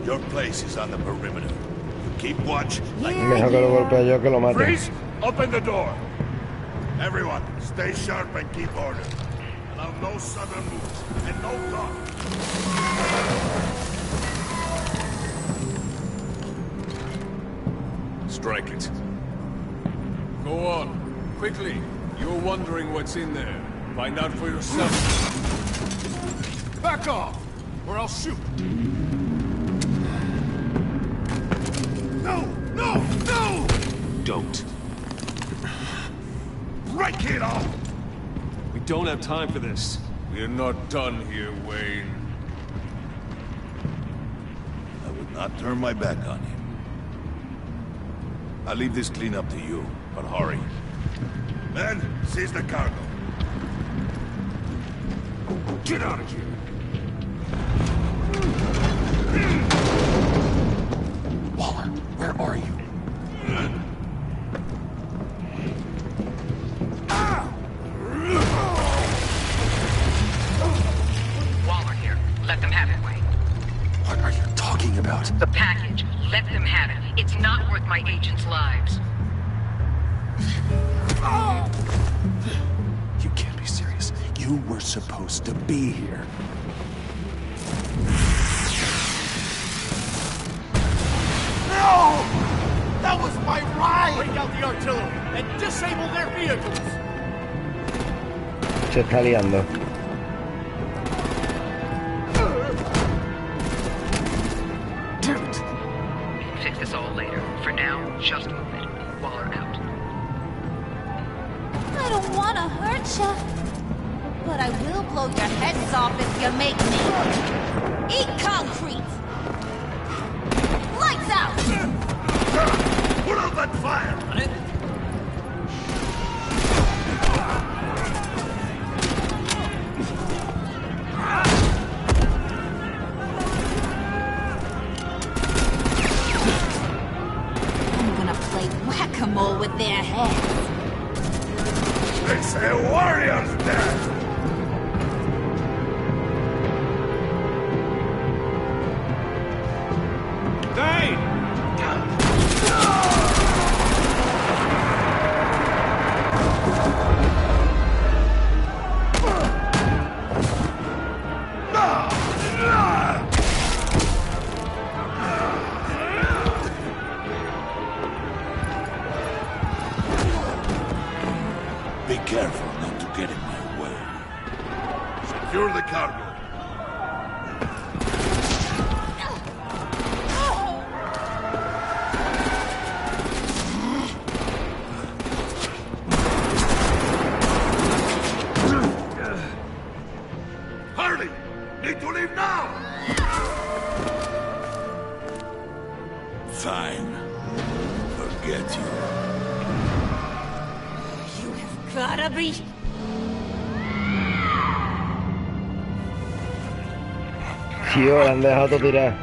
Your place is on the perimeter. Keep watch. Like Mejor que lo golpee yo que lo mate. Freeze! Open the door. Everyone, stay sharp and keep order. Allow no sudden moves and no talk. Strike it. Go on. Quickly. You're wondering what's in there. Find out for yourself. Back off, or I'll shoot. No! No! No! Don't. Break it off! We don't have time for this. We're not done here, Wayne. I would not turn my back on him. I'll leave this cleanup to you, but hurry. Men, seize the cargo. Get out of here! Waller, where are you? Waller here. Let them have it, Wayne. What are you talking about? The package. Let them have it. It's not worth my agents' lives. You can't be serious. You were supposed to be here. No! That was my ride! Bring out the artillery and disable their vehicles! Se está liando. Damn it. Fix this all later. For now, just move it. Waller out. I don't want to hurt you, but I will blow your heads off if you make me. Eat concrete! Lights out! Put out that fire! On it? I'm gonna play whack-a-mole with their heads. It's a warrior's death! Be careful not to get in my way. Secure the cargo. get you. You have gotta be... Tío, la han dejado todo tirar.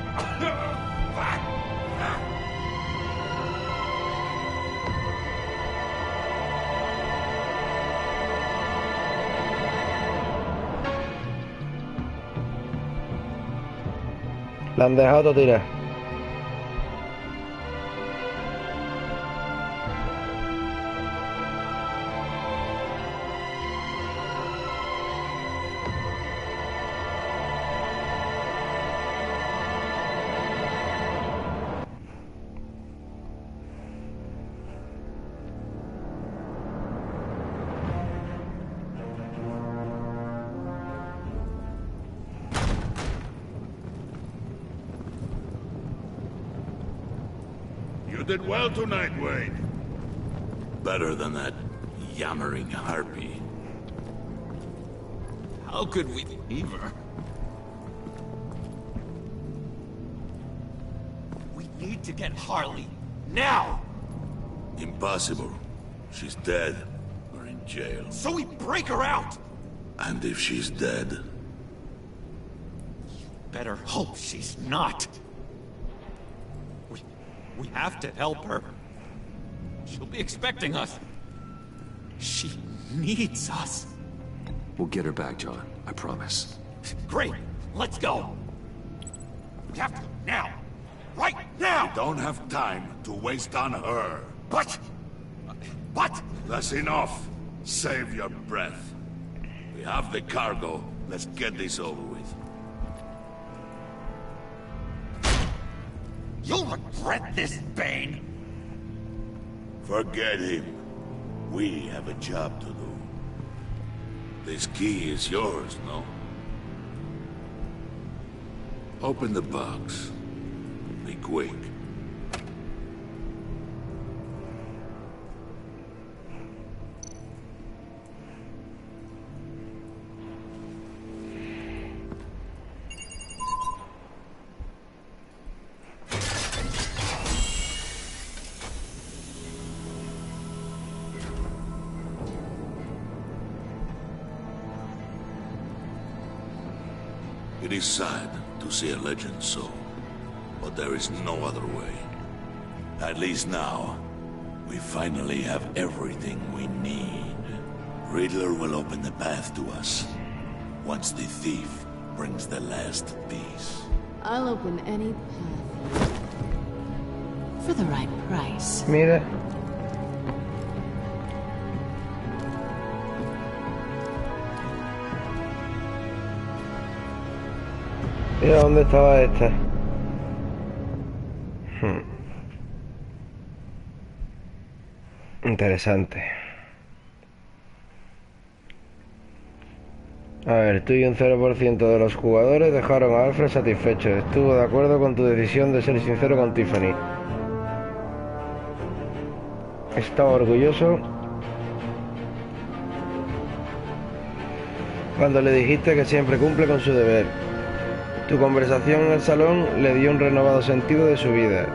La han dejado todo tirar. You did well tonight, Wade. Better than that yammering harpy. How could we leave her? We need to get Harley. Now! Impossible. She's dead. Or in jail. So we break her out! And if she's dead... Better hope she's not. We have to help her. She'll be expecting us. She needs us. We'll get her back, John. I promise. Great. Let's go. We have to now. Right now! We don't have time to waste on her. But... That's enough. Save your breath. We have the cargo. Let's get this over with. You'll regret this, Bane! Forget him. We have a job to do. This key is yours, no? Open the box. Be quick. It is sad to see a legend so, but there is no other way. At least now, we finally have everything we need. Riddler will open the path to us, once the thief brings the last piece. I'll open any path for the right price. Mira. Mira dónde estaba esta. Interesante. A ver, tú y un 0% de los jugadores dejaron a Alfred satisfecho. Estuvo de acuerdo con tu decisión de ser sincero con Tiffany. Estaba orgulloso cuando le dijiste que siempre cumple con su deber. Tu conversación en el salón le dio un renovado sentido de su vida.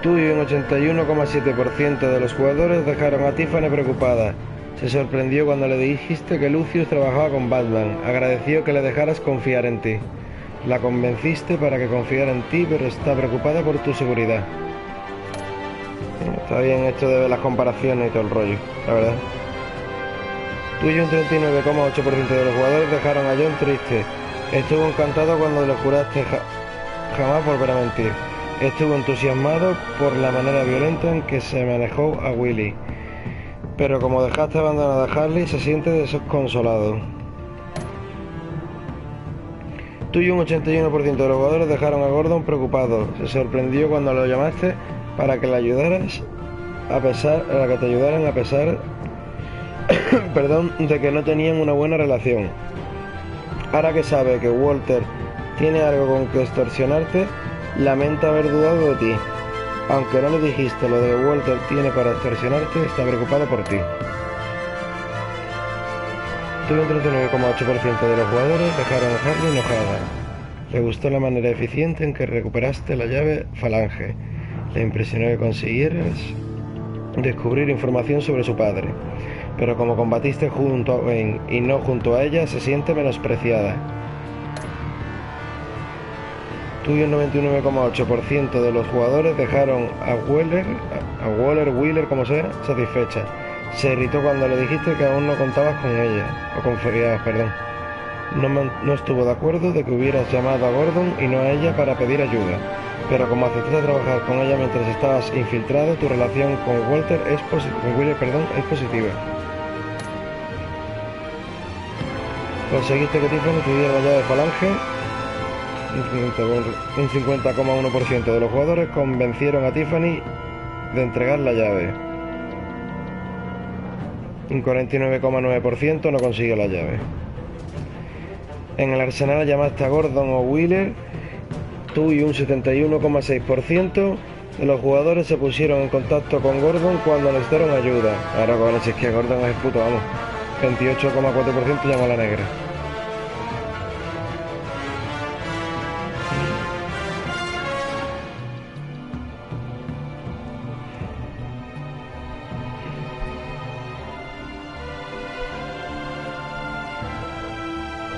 Tú y un 81,7% de los jugadores dejaron a Tiffany preocupada. Se sorprendió cuando le dijiste que Lucius trabajaba con Batman. Agradeció que le dejaras confiar en ti. La convenciste para que confiara en ti, pero está preocupada por tu seguridad. Está bien esto de ver las comparaciones y todo el rollo, la verdad. Tú y un 39,8% de los jugadores dejaron a John triste. Estuvo encantado cuando le juraste jamás volver a mentir. Estuvo entusiasmado por la manera violenta en que se manejó a Willy. Pero como dejaste abandonada a Harley, se siente desconsolado. Tú y un 81% de los jugadores dejaron a Gordon preocupado. Se sorprendió cuando lo llamaste para que le ayudaras a pesar perdón, de que no tenían una buena relación. Ahora que sabe que Walter tiene algo con que extorsionarte, lamenta haber dudado de ti. Aunque no le dijiste lo de que Walter tiene para extorsionarte, está preocupado por ti. Tú y un 39,8% de los jugadores dejaron a Harley enojada. Le gustó la manera eficiente en que recuperaste la llave Falange. Le impresionó que consiguieras descubrir información sobre su padre, pero como combatiste junto a Wayne y no junto a ella, se siente menospreciada. Tú y un 99,8% de los jugadores dejaron a Wheeler, como sea, satisfecha. Se irritó cuando le dijiste que aún no contabas con ella, o confiabas, perdón. No estuvo de acuerdo de que hubieras llamado a Gordon y no a ella para pedir ayuda, pero como aceptaste trabajar con ella mientras estabas infiltrado, tu relación con Wheeler es positiva. Conseguiste que Tiffany te diera la llave de falange. Un 50,1% de los jugadores convencieron a Tiffany de entregar la llave. Un 49,9% no consiguió la llave. En el arsenal llamaste a Gordon o Wheeler. Tú y un 71,6% de los jugadores se pusieron en contacto con Gordon cuando necesitaron ayuda. Ahora con es que Gordon es el puto, vamos. 28,4% llamó a la negra.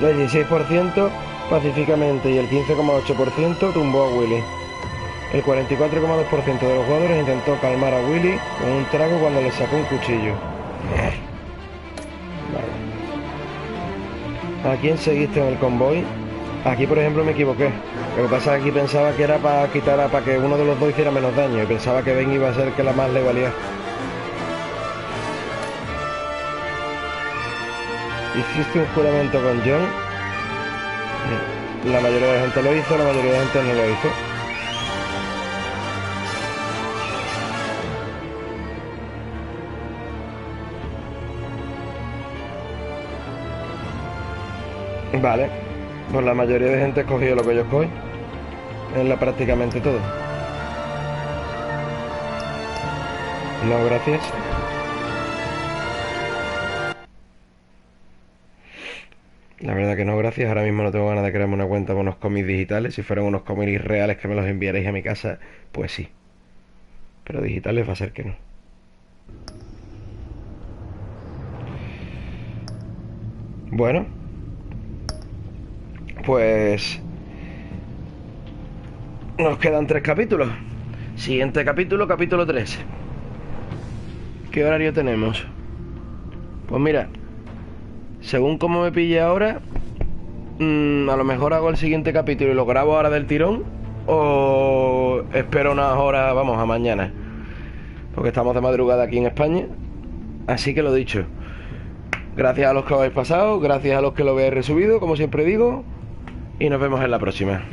El 16% pacíficamente y el 15,8% tumbó a Willy. El 44,2% de los jugadores intentó calmar a Willy con un trago cuando le sacó un cuchillo. Vale. ¿A quién seguiste en el convoy? Aquí, por ejemplo, me equivoqué. Lo que pasa es que aquí pensaba que era para que uno de los dos hiciera menos daño y pensaba que Ben iba a ser el que la más le valía. ¿Hiciste un juramento con John? La mayoría de la gente lo hizo, la mayoría de la gente no lo hizo. Vale, pues la mayoría de gente escogió lo que yo escogí. Es prácticamente todo. No, gracias. La verdad que no, gracias. Ahora mismo no tengo ganas de crearme una cuenta con unos cómics digitales. Si fueran unos cómics reales que me los enviaréis a mi casa, pues sí. Pero digitales va a ser que no. Bueno. Pues... nos quedan 3 capítulos. Siguiente capítulo, capítulo 3. ¿Qué horario tenemos? Pues mira... según como me pille ahora, a lo mejor hago el siguiente capítulo y lo grabo ahora del tirón, o espero unas horas, vamos, a mañana, porque estamos de madrugada aquí en España. Así que lo dicho, gracias a los que lo habéis pasado, gracias a los que lo habéis resubido, como siempre digo, y nos vemos en la próxima.